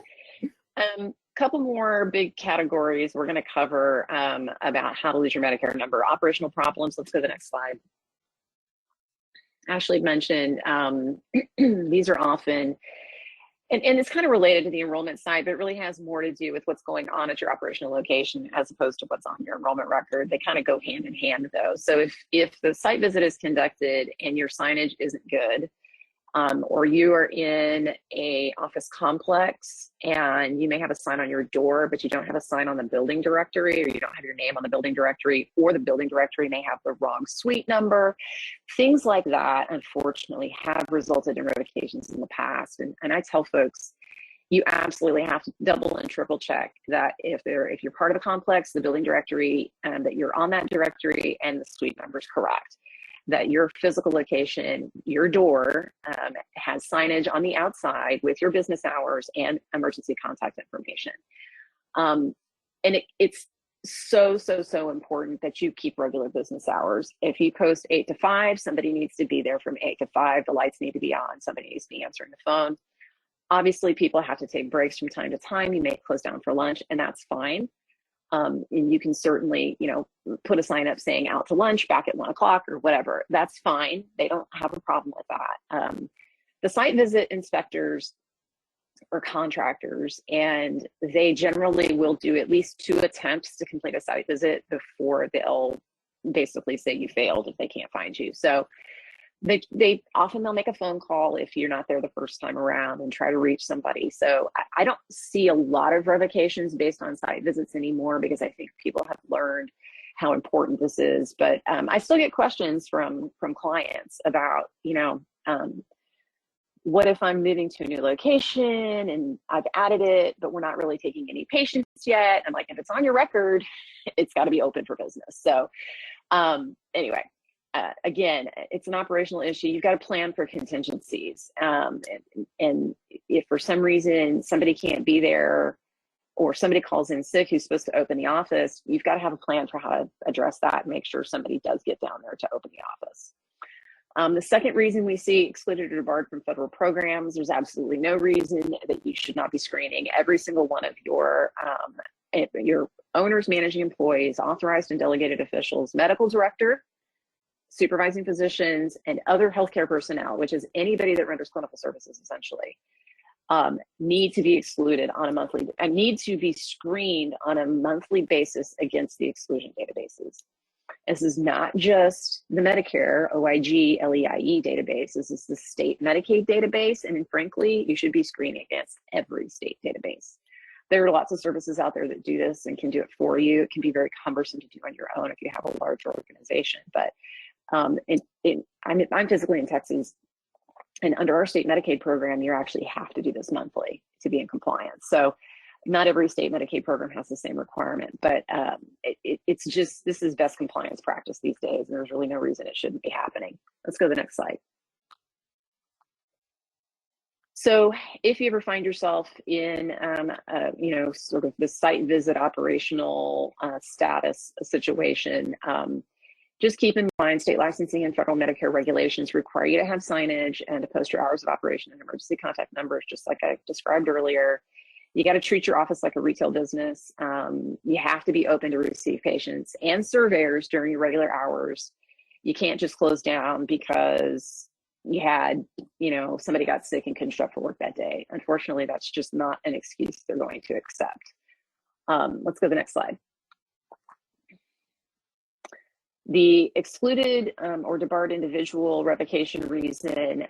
couple more big categories we're going to cover about how to lose your Medicare number. Operational problems. Let's go to the next slide. Ashley mentioned these are often And it's kind of related to the enrollment side, but it really has more to do with what's going on at your operational location as opposed to what's on your enrollment record. They kind of go hand in hand though. So if the site visit is conducted and your signage isn't good, or you are in a office complex and you may have a sign on your door, but you don't have a sign on the building directory, or you don't have your name on the building directory, or the building directory may have the wrong suite number. Things like that, unfortunately, have resulted in revocations in the past. And I tell folks, you absolutely have to double and triple check that if you're part of a complex, the building directory, that you're on that directory and the suite number is correct, that your physical location, your door, has signage on the outside with your business hours and emergency contact information. And it's so important that you keep regular business hours. If you post 8 to 5, somebody needs to be there from 8 to 5. The lights need to be on. Somebody needs to be answering the phone. Obviously, people have to take breaks from time to time. You may close down for lunch, and that's fine. And you can certainly, put a sign up saying out to lunch, back at 1 o'clock or whatever. That's fine. They don't have a problem with that. The site visit inspectors are contractors, and they generally will do at least 2 attempts to complete a site visit before they'll basically say you failed if they can't find you. So they often they'll make a phone call if you're not there the first time around and try to reach somebody. So I don't see a lot of revocations based on site visits anymore, because I think people have learned how important this is. But I still get questions from clients about, what if I'm moving to a new location and I've added it, but we're not really taking any patients yet? I'm like, if it's on your record, it's got to be open for business. So anyway. Again, it's an operational issue. You've got to plan for contingencies. And if for some reason somebody can't be there, or somebody calls in sick who's supposed to open the office, you've got to have a plan for how to address that and make sure somebody does get down there to open the office. The second reason we see excluded or debarred from federal programs, there's absolutely no reason that you should not be screening every single one of your owners, managing employees, authorized and delegated officials, medical director, supervising physicians, and other healthcare personnel, which is anybody that renders clinical services essentially, need to be excluded on a monthly, and need to be screened on a monthly basis against the exclusion databases. This is not just the Medicare, OIG, LEIE database. This is the state Medicaid database. And frankly, you should be screening against every state database. There are lots of services out there that do this and can do it for you. It can be very cumbersome to do on your own if you have a large organization, but I'm physically in Texas, and under our state Medicaid program, you actually have to do this monthly to be in compliance. So not every state Medicaid program has the same requirement, but it's just, this is best compliance practice these days, and there's really no reason it shouldn't be happening. Let's go to the next slide. So if you ever find yourself in, sort of the site visit operational status situation, just keep in mind, state licensing and federal Medicare regulations require you to have signage and to post your hours of operation and emergency contact numbers, just like I described earlier. You got to treat your office like a retail business. You have to be open to receive patients and surveyors during your regular hours. You can't just close down because you had, somebody got sick and couldn't show up for work that day. Unfortunately, that's just not an excuse they're going to accept. Let's go to the next slide. The excluded or debarred individual revocation reason,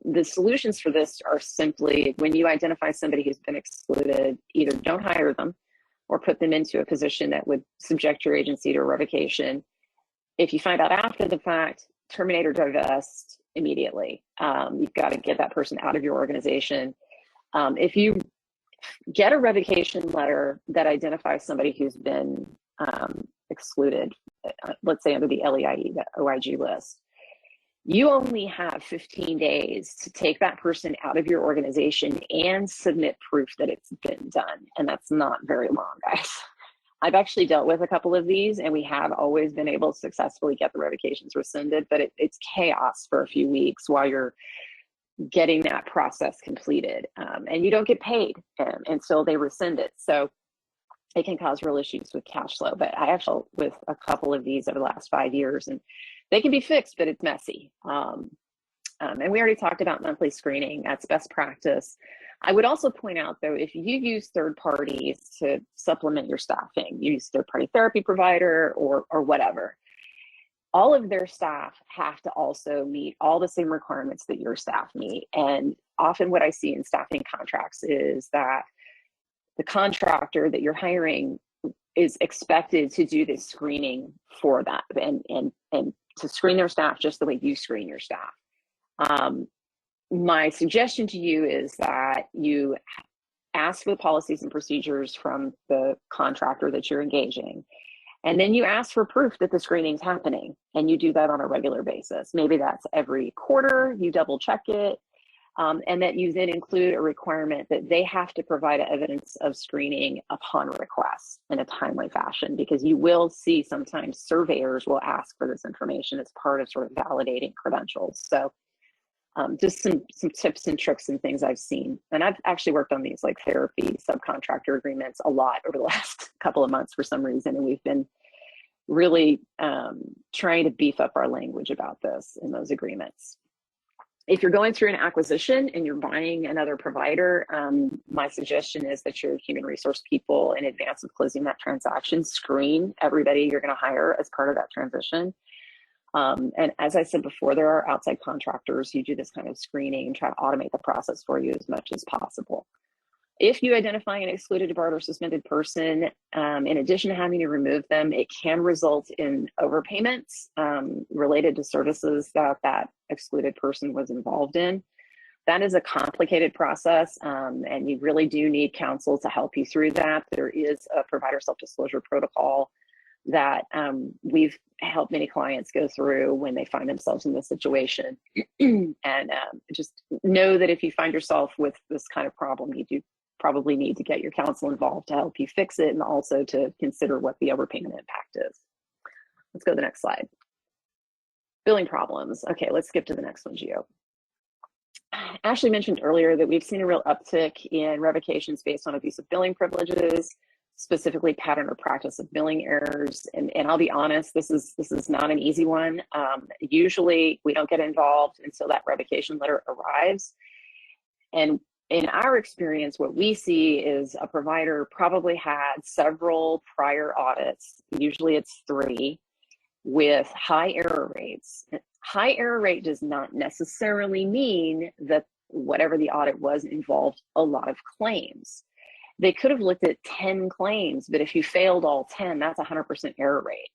the solutions for this are simply, when you identify somebody who's been excluded, either don't hire them or put them into a position that would subject your agency to a revocation. If you find out after the fact, terminate or divest immediately. You've got to get that person out of your organization. If you get a revocation letter that identifies somebody who's been excluded, let's say under the LEIE, the OIG list, you only have 15 days to take that person out of your organization and submit proof that it's been done. And that's not very long, guys. I've actually dealt with a couple of these, and we have always been able to successfully get the revocations rescinded, but it's chaos for a few weeks while you're getting that process completed. And you don't get paid until they rescind it. So it can cause real issues with cash flow. But I have dealt with a couple of these over the last 5 years, and they can be fixed, but it's messy. And we already talked about monthly screening. That's best practice. I would also point out, though, if you use third parties to supplement your staffing, you use third-party therapy provider or whatever, all of their staff have to also meet all the same requirements that your staff meet. And often what I see in staffing contracts is that the contractor that you're hiring is expected to do this screening for that and to screen their staff just the way you screen your staff. My suggestion to you is that you ask for the policies and procedures from the contractor that you're engaging, and then you ask for proof that the screening's happening, and you do that on a regular basis. Maybe that's every quarter, you double check it, and that you then include a requirement that they have to provide evidence of screening upon request in a timely fashion, because you will see sometimes surveyors will ask for this information as part of sort of validating credentials. So just some tips and tricks and things I've seen. And I've actually worked on these like therapy subcontractor agreements a lot over the last couple of months for some reason. And we've been really trying to beef up our language about this in those agreements. If you're going through an acquisition and you're buying another provider, my suggestion is that your human resource people, in advance of closing that transaction, screen everybody you're going to hire as part of that transition. And as I said before, there are outside contractors who do this kind of screening and try to automate the process for you as much as possible. If you identify an excluded, debarred, or suspended person, in addition to having to remove them, it can result in overpayments related to services that that excluded person was involved in. That is a complicated process, and you really do need counsel to help you through that. There is a provider self-disclosure protocol that we've helped many clients go through when they find themselves in this situation. And just know that if you find yourself with this kind of problem, you do probably need to get your counsel involved to help you fix it, and also to consider what the overpayment impact is. Let's go to the next slide. Billing problems. Okay, let's skip to the next one, Gio. Ashley mentioned earlier that we've seen a real uptick in revocations based on abusive billing privileges, specifically pattern or practice of billing errors. And I'll be honest, this is not an easy one. Usually we don't get involved until that revocation letter arrives. And in our experience, what we see is a provider probably had several prior audits, usually it's 3, with high error rates. High error rate does not necessarily mean that whatever the audit was involved a lot of claims. They could have looked at 10 claims, but if you failed all 10, that's 100% error rate.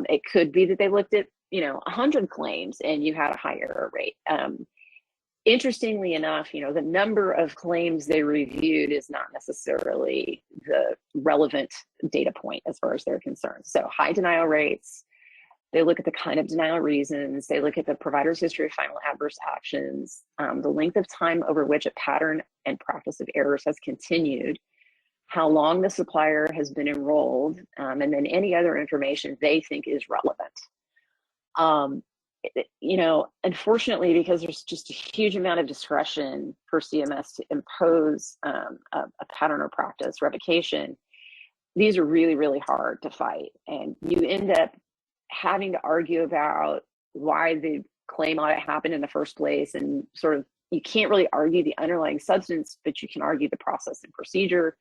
It could be that they looked at 100 claims and you had a high error rate. Interestingly enough, the number of claims they reviewed is not necessarily the relevant data point as far as they're concerned. So high denial rates, they look at the kind of denial reasons, they look at the provider's history of final adverse actions, the length of time over which a pattern and practice of errors has continued, how long the supplier has been enrolled, and then any other information they think is relevant. Unfortunately, because there's just a huge amount of discretion for CMS to impose a pattern or practice revocation, these are really, really hard to fight. And you end up having to argue about why the claim audit happened in the first place, and sort of, you can't really argue the underlying substance, but you can argue the process and procedure.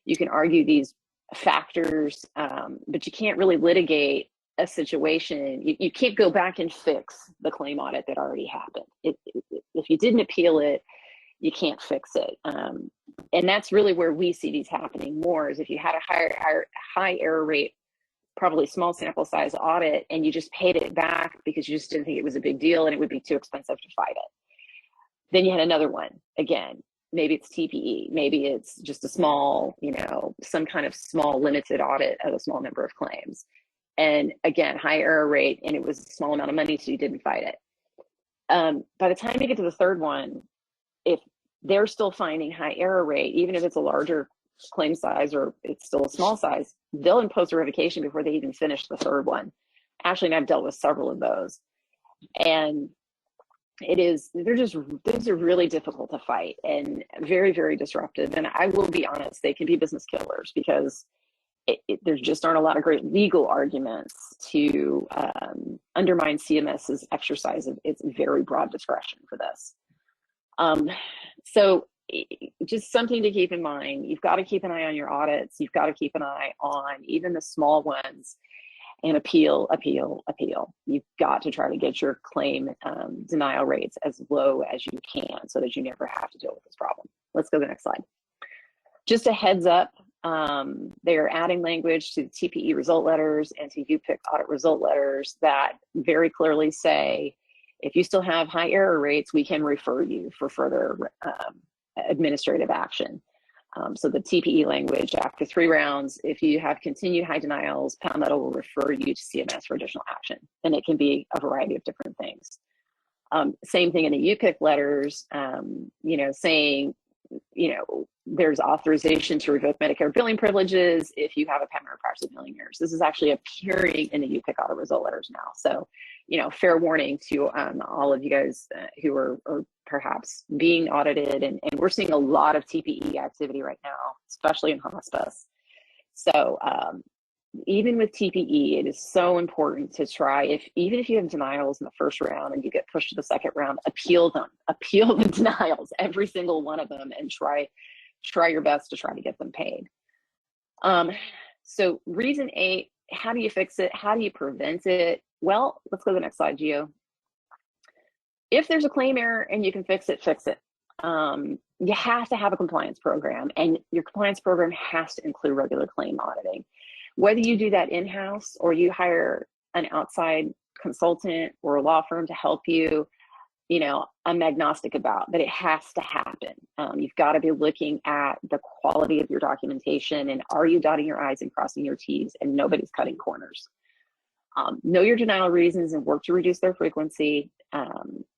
You can argue these factors, but you can't really litigate a situation. You can't go back and fix the claim audit that already happened. If you didn't appeal it, you can't fix it. And that's really where we see these happening more, is if you had a high error rate, probably small sample size audit, and you just paid it back because you just didn't think it was a big deal and it would be too expensive to fight it. Then you had another one. Again, maybe it's TPE, maybe it's just a small, some kind of small limited audit of a small number of claims. And again, high error rate, and it was a small amount of money, so you didn't fight it. By the time you get to the third one, if they're still finding high error rate, even if it's a larger claim size or it's still a small size, they'll impose a revocation before they even finish the third one. Ashley and I've dealt with several of those. And these are really difficult to fight and very, very disruptive. And I will be honest, they can be business killers, because there just aren't a lot of great legal arguments to undermine CMS's exercise of its very broad discretion for this. So just something to keep in mind. You've got to keep an eye on your audits. You've got to keep an eye on even the small ones, and appeal. You've got to try to get your claim denial rates as low as you can so that you never have to deal with this problem. Let's go to the next slide. Just a heads up, they are adding language to the TPE result letters and to UPIC audit result letters that very clearly say, if you still have high error rates, we can refer you for further administrative action. So the TPE language, after 3 rounds, if you have continued high denials, Palmetto will refer you to CMS for additional action. And it can be a variety of different things. Same thing in the UPIC letters, saying, there's authorization to revoke Medicare billing privileges if you have a pattern or practice of billing errors. This is actually appearing in the UPIC audit result letters now. So, fair warning to all of you guys who are perhaps being audited, and we're seeing a lot of TPE activity right now, especially in hospice. So even with TPE, it is so important to try, even if you have denials in the first round and you get pushed to the second round, appeal the denials, every single one of them, and try your best to try to get them paid. So reason 8, how do you fix it? How do you prevent it? Well, let's go to the next slide, Gio. If there's a claim error and you can fix it, fix it. You have to have a compliance program, and your compliance program has to include regular claim auditing. Whether you do that in-house or you hire an outside consultant or a law firm to help you, I'm agnostic about, but it has to happen. You've got to be looking at the quality of your documentation, and are you dotting your I's and crossing your T's, and nobody's cutting corners. Know your denial reasons and work to reduce their frequency.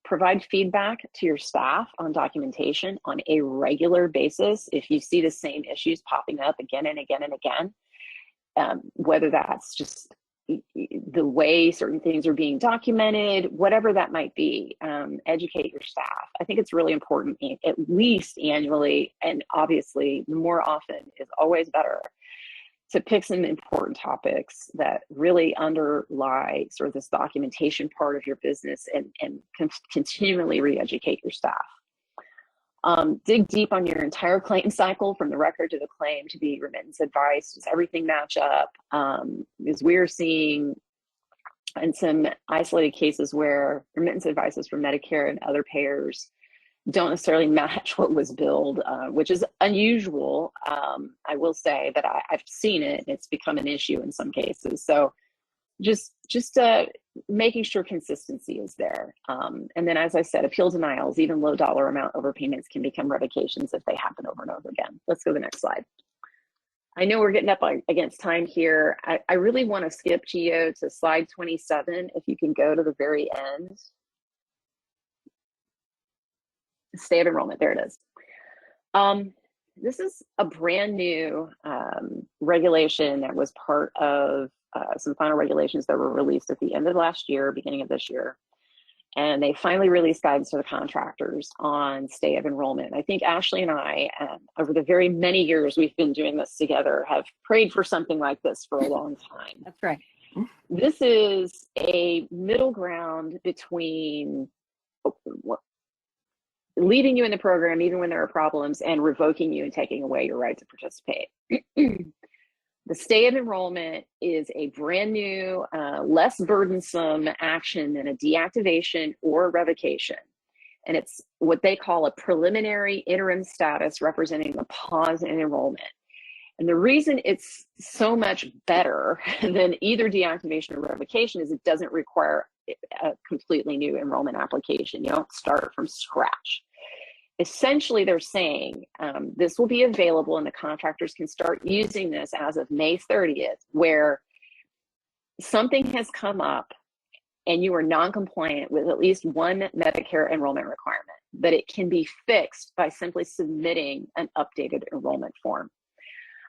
Provide feedback to your staff on documentation on a regular basis if you see the same issues popping up again and again and again. Whether that's just the way certain things are being documented, whatever that might be, educate your staff. I think it's really important, at least annually, and obviously more often is always better, to pick some important topics that really underlie sort of this documentation part of your business, and continually re-educate your staff. Dig deep on your entire claim cycle, from the record to the claim to the remittance advice. Does everything match up? Because we're seeing in some isolated cases where remittance advices from Medicare and other payers don't necessarily match what was billed, which is unusual. I will say that I've seen it, and it's become an issue in some cases. So just making sure consistency is there. And then, as I said, appeal denials, even low dollar amount overpayments, can become revocations if they happen over and over again. Let's go to the next slide. I know we're getting up against time here. I really want to skip, Gio, to slide 27. If you can go to the very end. Stay of enrollment, there it is. This is a brand new regulation that was part of some final regulations that were released at the end of last year, beginning of this year. And they finally released guidance to the contractors on stay of enrollment. I think Ashley and I, over the very many years we've been doing this together, have prayed for something like this for a long time. That's right. This is a middle ground between leaving you in the program even when there are problems, and revoking you and taking away your right to participate. The stay of enrollment is a brand new, less burdensome action than a deactivation or revocation. And it's what they call a preliminary interim status representing a pause in enrollment. And the reason it's so much better than either deactivation or revocation is it doesn't require a completely new enrollment application. You don't start from scratch. Essentially, they're saying this will be available, and the contractors can start using this as of May 30th, where something has come up and you are non-compliant with at least one Medicare enrollment requirement, but it can be fixed by simply submitting an updated enrollment form.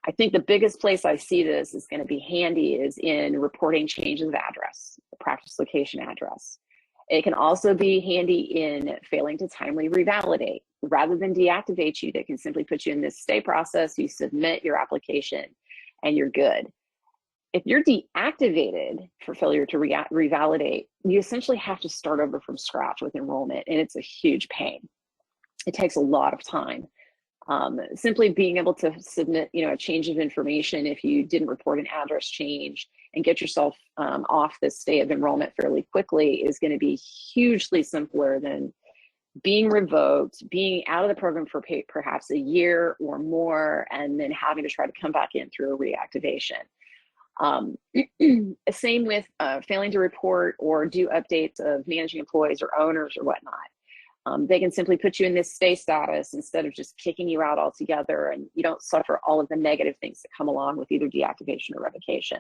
I think the biggest place I see this is going to be handy is in reporting changes of address, practice location address. It can also be handy in failing to timely revalidate. Rather than deactivate you, they can simply put you in this stay process, you submit your application, and you're good. If you're deactivated for failure to revalidate, you essentially have to start over from scratch with enrollment, and it's a huge pain. It takes a lot of time. Simply being able to submit, a change of information if you didn't report an address change and get yourself off this stay of enrollment fairly quickly is going to be hugely simpler than being revoked, being out of the program for perhaps a year or more, and then having to try to come back in through a reactivation. Same with failing to report or do updates of managing employees or owners or whatnot. They can simply put you in this stay status instead of just kicking you out altogether, and you don't suffer all of the negative things that come along with either deactivation or revocation.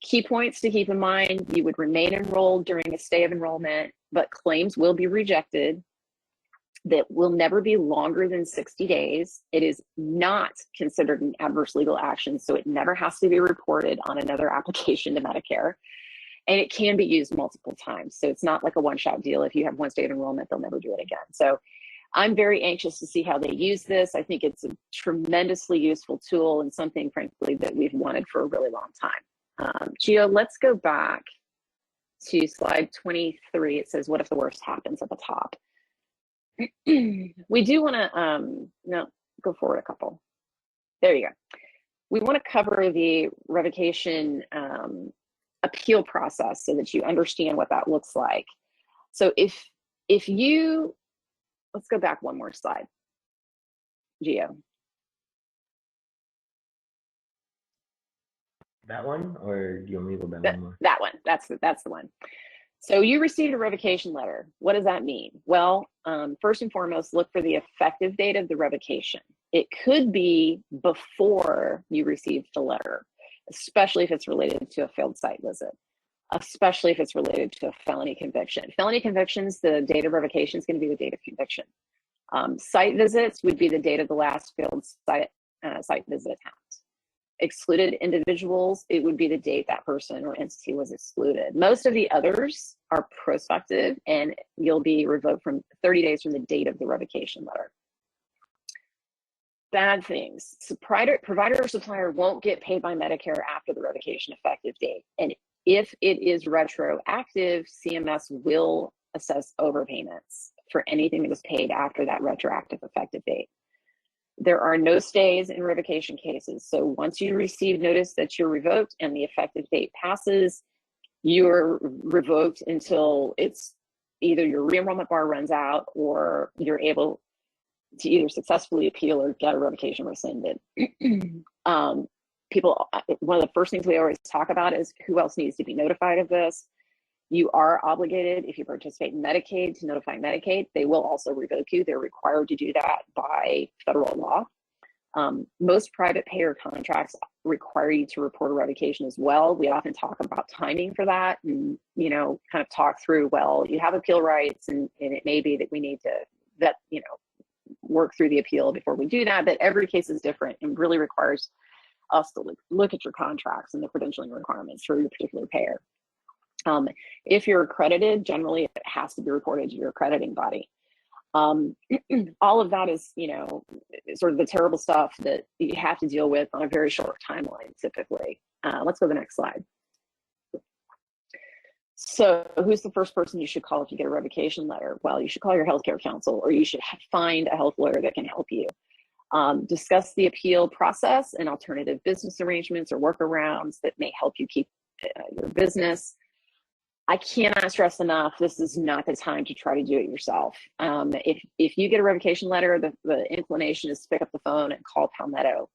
Key points to keep in mind: you would remain enrolled during a stay of enrollment, but claims will be rejected. That will never be longer than 60 days. It is not considered an adverse legal action, so it never has to be reported on another application to Medicare. And it can be used multiple times. So it's not like a one-shot deal. If you have one stay of enrollment, they'll never do it again. So I'm very anxious to see how they use this. I think it's a tremendously useful tool and something, frankly, that we've wanted for a really long time. Gio, let's go back to slide 23. It says, what if the worst happens at the top? We do want to, no, go forward a couple. There you go. We want to cover the revocation appeal process so that you understand what that looks like. So if you, let's go back one more slide, Gio. That one, or do you want me to go back one more? That one, that's the one. So you received a revocation letter. What does that mean? Well, first and foremost, look for the effective date of the revocation. It could be before you received the letter, especially if it's related to a failed site visit, especially if it's related to a felony conviction. Felony convictions, the date of revocation is going to be the date of conviction. Site visits would be the date of the last failed site visit attempt. Excluded individuals, it would be the date that person or entity was excluded. Most of the others are prospective, and you'll be revoked from 30 days from the date of the revocation letter. Bad things. So provider or supplier won't get paid by Medicare after the revocation effective date. And if it is retroactive, CMS will assess overpayments for anything that was paid after that retroactive effective date. There are no stays in revocation cases. So once you receive notice that you're revoked and the effective date passes, you're revoked until it's either your re-enrollment bar runs out or you're able to either successfully appeal or get a revocation rescinded. One of the first things we always talk about is who else needs to be notified of this. You are obligated, if you participate in Medicaid, to notify Medicaid. They will also revoke you. They're required to do that by federal law. Most private payer contracts require you to report a revocation as well. We often talk about timing for that and, kind of talk through, well, you have appeal rights and it may be that we need to work through the appeal before we do that, but every case is different and really requires us to look at your contracts and the credentialing requirements for your particular payer. If you're accredited, generally it has to be reported to your accrediting body. All of that is, sort of the terrible stuff that you have to deal with on a very short timeline, typically. Let's go to the next slide. So who's the first person you should call if you get a revocation letter? Well, you should call your healthcare counsel, or you should find a health lawyer that can help you. Discuss the appeal process and alternative business arrangements or workarounds that may help you keep your business. I cannot stress enough, this is not the time to try to do it yourself. If you get a revocation letter, the inclination is to pick up the phone and call Palmetto,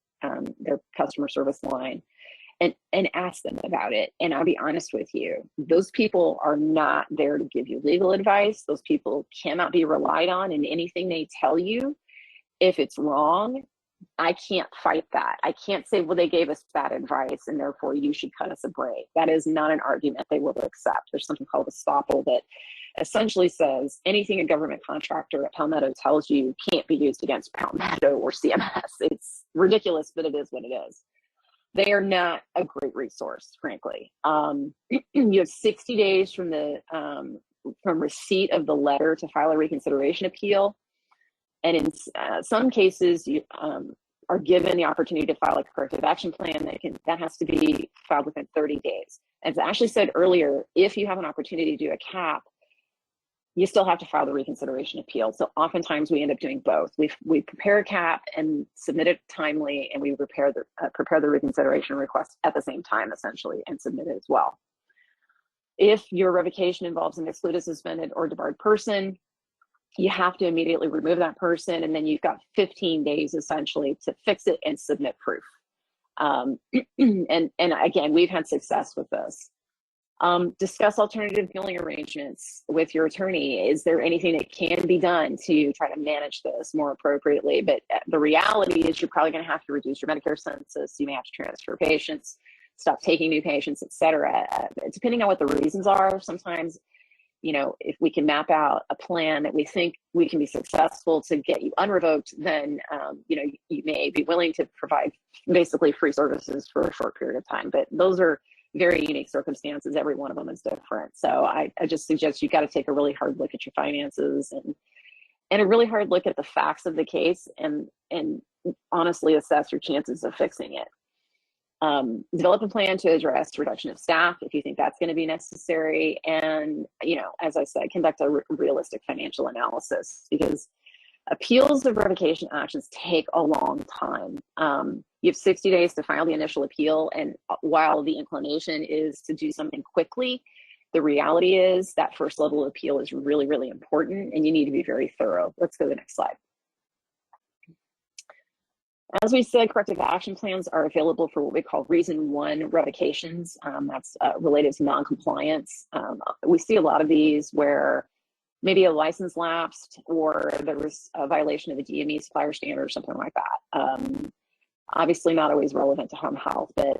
their customer service line, and ask them about it. And I'll be honest with you, those people are not there to give you legal advice. Those people cannot be relied on in anything they tell you. If it's wrong, I can't fight that. I can't say, well, they gave us bad advice and therefore you should cut us a break. That is not an argument they will accept. There's something called estoppel that essentially says anything a government contractor at Palmetto tells you can't be used against Palmetto or CMS. It's ridiculous, but it is what it is. They are not a great resource, frankly. You have 60 days from receipt of the letter to file a reconsideration appeal. And in some cases, you are given the opportunity to file a corrective action plan that has to be filed within 30 days. As Ashley said earlier, if you have an opportunity to do a CAP, you still have to file the reconsideration appeal. So oftentimes we end up doing both. We prepare a cap and submit it timely, and we prepare the reconsideration request at the same time, essentially, and submit it as well. If your revocation involves an excluded, suspended, or debarred person, you have to immediately remove that person, and then you've got 15 days essentially to fix it and submit proof. And again, we've had success with this. Discuss alternative billing arrangements with your attorney. Is there anything that can be done to try to manage this more appropriately? But the reality is you're probably going to have to reduce your Medicare census. You may have to transfer patients, stop taking new patients, et cetera. Depending on what the reasons are, sometimes, you know, if we can map out a plan that we think we can be successful to get you unrevoked, then, you know, you may be willing to provide basically free services for a short period of time. But those are very unique circumstances. Every one of them is different. So I just suggest you've got to take a really hard look at your finances and a really hard look at the facts of the case and honestly assess your chances of fixing it. Develop a plan to address reduction of staff if you think that's going to be necessary. And, you know, as I said, conduct a realistic financial analysis, because appeals of revocation actions take a long time. You have 60 days to file the initial appeal, and while the inclination is to do something quickly, the reality is that first level of appeal is really, really important, and you need to be very thorough. Let's go to the next slide. As we said, corrective action plans are available for what we call reason one revocations. That's related to noncompliance. We see a lot of these where maybe a license lapsed or there was a violation of a DME supplier standard or something like that. Obviously not always relevant to home health, but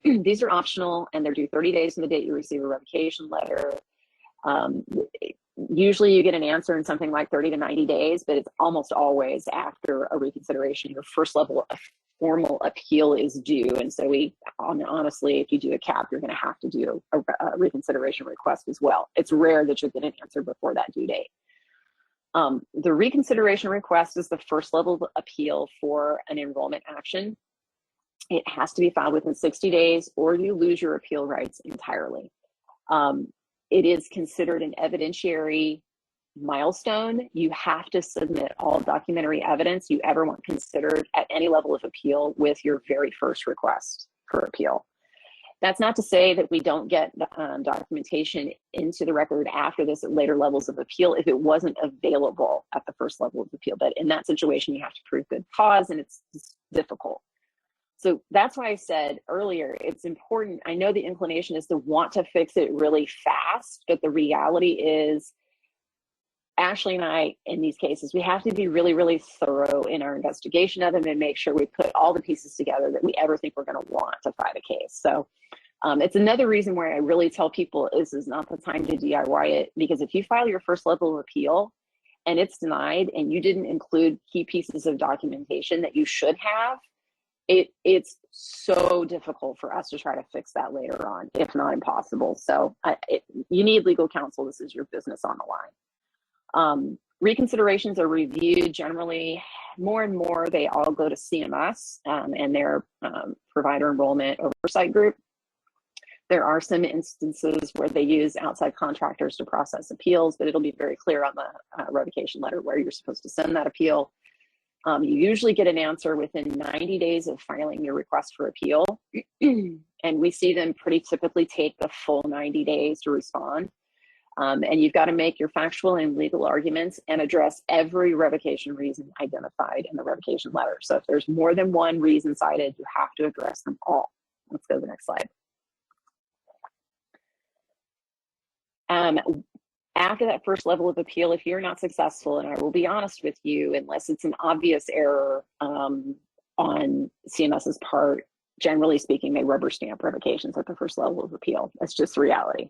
these are optional and they're due 30 days from the date you receive a revocation letter. Usually you get an answer in something like 30 to 90 days, but it's almost always after a reconsideration. Your first level of formal appeal is due. And so honestly, if you do a cap, you're going to have to do a reconsideration request as well. It's rare that you'll get an answer before that due date. The reconsideration request is the first level of appeal for an enrollment action. It has to be filed within 60 days or you lose your appeal rights entirely. It is considered an evidentiary milestone. You have to submit all documentary evidence you ever want considered at any level of appeal with your very first request for appeal. That's not to say that we don't get documentation into the record after this at later levels of appeal if it wasn't available at the first level of appeal. But in that situation, you have to prove good cause, and it's difficult. So that's why I said earlier, it's important. I know the inclination is to want to fix it really fast, but the reality is Ashley and I, in these cases, we have to be really, really thorough in our investigation of them and make sure we put all the pieces together that we ever think we're going to want to fight a case. So it's another reason why I really tell people this is not the time to DIY it, because if you file your first level of appeal and it's denied and you didn't include key pieces of documentation that you should have, it's so difficult for us to try to fix that later on, if not impossible. So you need legal counsel. This is your business on the line. Reconsiderations are reviewed generally more and more. They all go to CMS and their provider enrollment oversight group. There are some instances where they use outside contractors to process appeals, but it'll be very clear on the revocation letter where you're supposed to send that appeal. You usually get an answer within 90 days of filing your request for appeal. And we see them pretty typically take the full 90 days to respond. And you've got to make your factual and legal arguments and address every revocation reason identified in the revocation letter. So if there's more than one reason cited, you have to address them all. Let's go to the next slide. After that first level of appeal, if you're not successful, and I will be honest with you, unless it's an obvious error on CMS's part, generally speaking, they rubber stamp revocations at the first level of appeal. That's just the reality.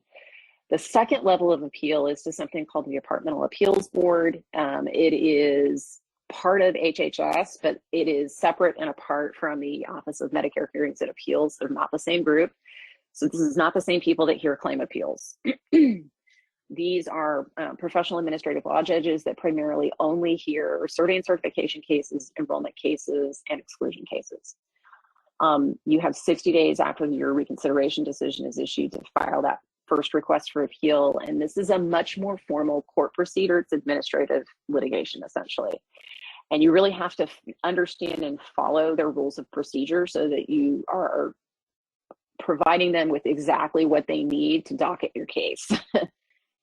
The second level of appeal is to something called the Departmental Appeals Board. It is part of HHS, but it is separate and apart from the Office of Medicare Hearings and Appeals. They're not the same group. So this is not the same people that hear claim appeals. These are professional administrative law judges that primarily only hear survey and certification cases, enrollment cases, and exclusion cases. You have 60 days after your reconsideration decision is issued to file that first request for appeal, and this is a much more formal court procedure. It's administrative litigation, essentially. And you really have to understand and follow their rules of procedure so that you are providing them with exactly what they need to docket your case.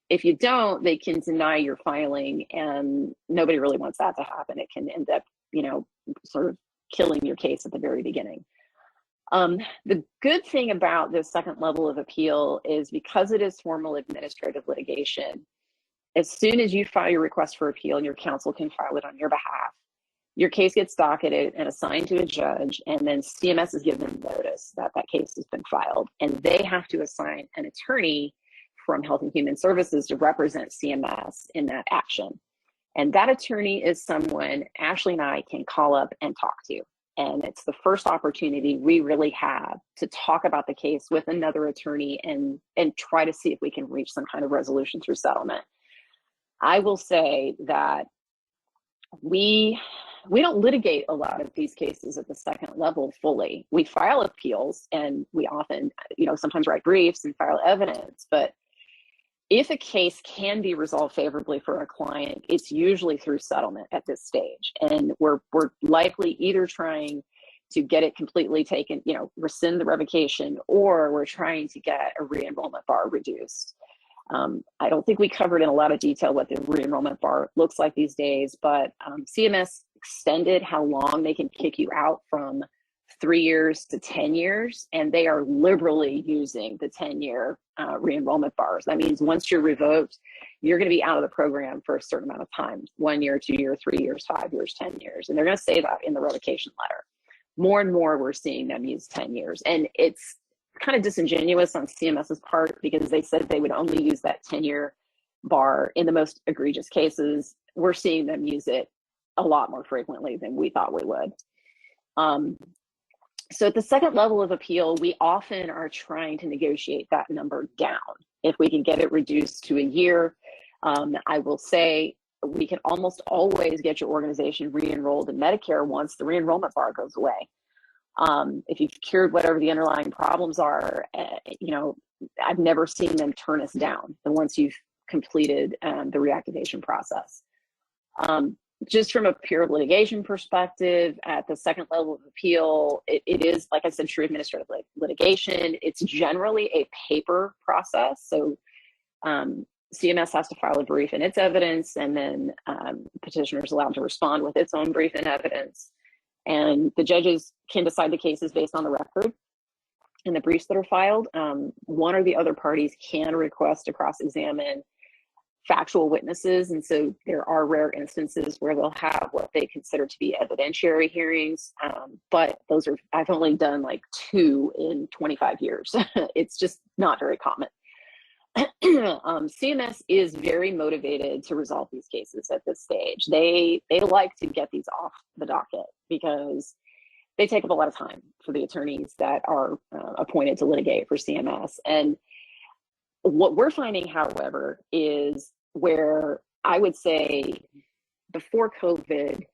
If you don't, they can deny your filing, and nobody really wants that to happen. It can end up, sort of killing your case at the very beginning. The good thing about this second level of appeal is because it is formal administrative litigation, as soon as you file your request for appeal and your counsel can file it on your behalf, your case gets docketed and assigned to a judge, and then CMS is given notice that that case has been filed, and they have to assign an attorney from Health and Human Services to represent CMS in that action. And that attorney is someone Ashley and I can call up and talk to. And it's the first opportunity we really have to talk about the case with another attorney and try to see if we can reach some kind of resolution through settlement. I will say that we don't litigate a lot of these cases at the second level fully. We file appeals, and we often, sometimes write briefs and file evidence, but if a case can be resolved favorably for a client, it's usually through settlement at this stage. And we're likely either trying to get it completely taken, rescind the revocation, or we're trying to get a re-enrollment bar reduced. I don't think we covered in a lot of detail what the re-enrollment bar looks like these days, but CMS extended how long they can kick you out from 3 years to 10 years, and they are liberally using the 10-year re-enrollment bars. That means once you're revoked, you're going to be out of the program for a certain amount of time, 1 year, 2 years, 3 years, 5 years, 10 years. And they're going to say that in the revocation letter. More and more, we're seeing them use 10 years. And it's kind of disingenuous on CMS's part because they said they would only use that 10-year bar in the most egregious cases. We're seeing them use it a lot more frequently than we thought we would. So at the second level of appeal, we often are trying to negotiate that number down. If we can get it reduced to a year, I will say we can almost always get your organization re-enrolled in Medicare once the re-enrollment bar goes away. If you've cured whatever the underlying problems are, I've never seen them turn us down once you've completed the reactivation process. Just from a pure litigation perspective, at the second level of appeal, it is, like I said, true administrative litigation. It's generally a paper process. So CMS has to file a brief and its evidence, and then petitioner is allowed to respond with its own brief and evidence. And the judges can decide the cases based on the record and the briefs that are filed. One or the other parties can request to cross-examine factual witnesses, and so there are rare instances where they'll have what they consider to be evidentiary hearings, but I've only done like 2 in 25 years. It's just not very common. CMS is very motivated to resolve these cases at this stage. They like to get these off the docket because they take up a lot of time for the attorneys that are appointed to litigate for CMS. And what we're finding, however, is where I would say before COVID,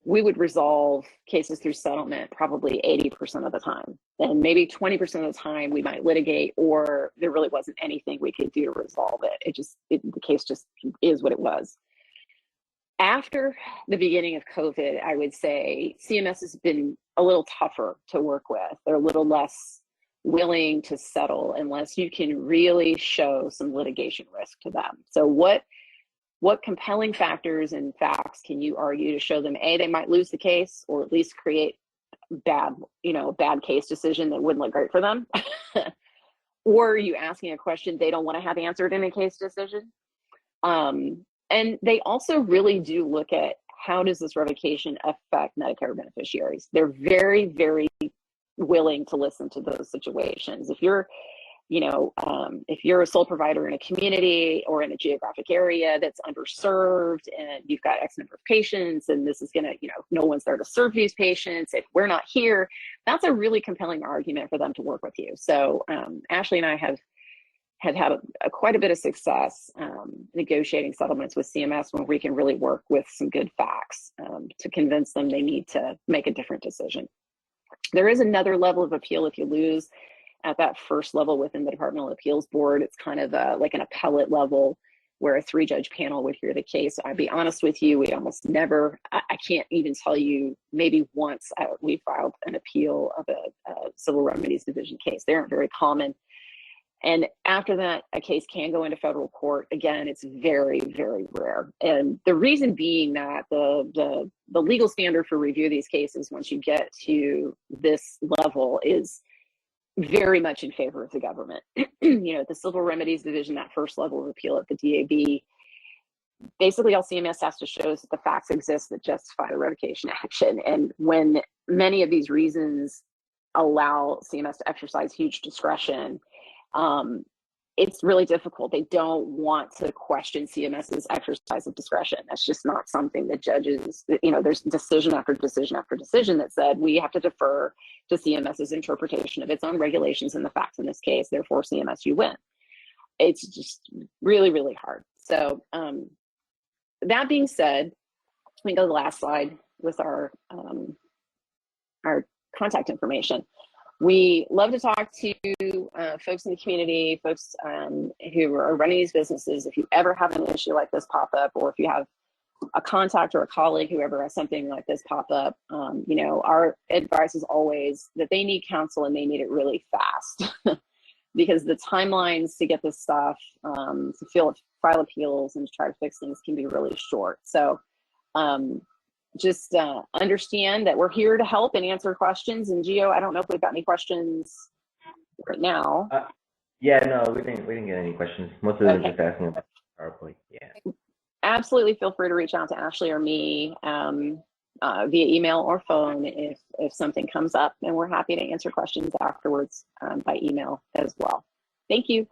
we would resolve cases through settlement probably 80% of the time. And maybe 20% of the time we might litigate, or there really wasn't anything we could do to resolve it. The case just is what it was. After the beginning of COVID, I would say CMS has been a little tougher to work with. They're a little less willing to settle unless you can really show some litigation risk to them. So what compelling factors and facts can you argue to show them, A, they might lose the case, or at least create bad case decision that wouldn't look great for them? Or are you asking a question they don't want to have answered in a case decision? And they also really do look at how does this revocation affect Medicare beneficiaries. They're very, very willing to listen to those situations. If you're a sole provider in a community or in a geographic area that's underserved, and you've got X number of patients, and this is going to, no one's there to serve these patients, if we're not here, that's a really compelling argument for them to work with you. So Ashley and I have had quite a bit of success negotiating settlements with CMS when we can really work with some good facts to convince them they need to make a different decision. There is another level of appeal if you lose, at that first level within the Departmental Appeals Board. It's kind of like an appellate level where a 3-judge panel would hear the case. I'll be honest with you, we almost never, I can't even tell you, maybe once we filed an appeal of a Civil Remedies Division case. They aren't very common. And after that, a case can go into federal court. Again, it's very, very rare. And the reason being that the legal standard for review of these cases, once you get to this level, is very much in favor of the government. You know, the Civil Remedies Division, that first level of appeal at the DAB, basically all CMS has to show is that the facts exist that justify the revocation action. And when many of these reasons allow CMS to exercise huge discretion, it's really difficult. They don't want to question CMS's exercise of discretion. That's just not something that judges, you know, there's decision after decision after decision that said we have to defer to CMS's interpretation of its own regulations and the facts in this case. Therefore, CMS, you win. It's just really, really hard. So that being said, let me go to the last slide with our contact information. We love to talk to folks in the community, folks who are running these businesses. If you ever have an issue like this pop up, or if you have a contact or a colleague who ever has something like this pop up, you know, our advice is always that they need counsel and they need it really fast because the timelines to get this stuff, to file appeals and to try to fix things can be really short. So just understand that we're here to help and answer questions. And Gio, I don't know if we've got any questions right now. Yeah, no, we didn't get any questions. Most of them just asking about PowerPoint. Yeah. Absolutely, feel free to reach out to Ashley or me via email or phone if something comes up, and we're happy to answer questions afterwards by email as well. Thank you.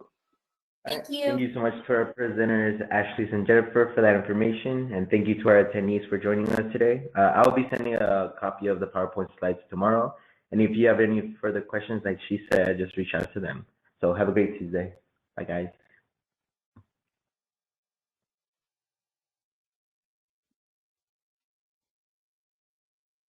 Thank you. Thank you so much to our presenters, Ashley and Jennifer, for that information. And thank you to our attendees for joining us today. I'll be sending a copy of the PowerPoint slides tomorrow. And if you have any further questions, like she said, just reach out to them. So have a great Tuesday. Bye, guys.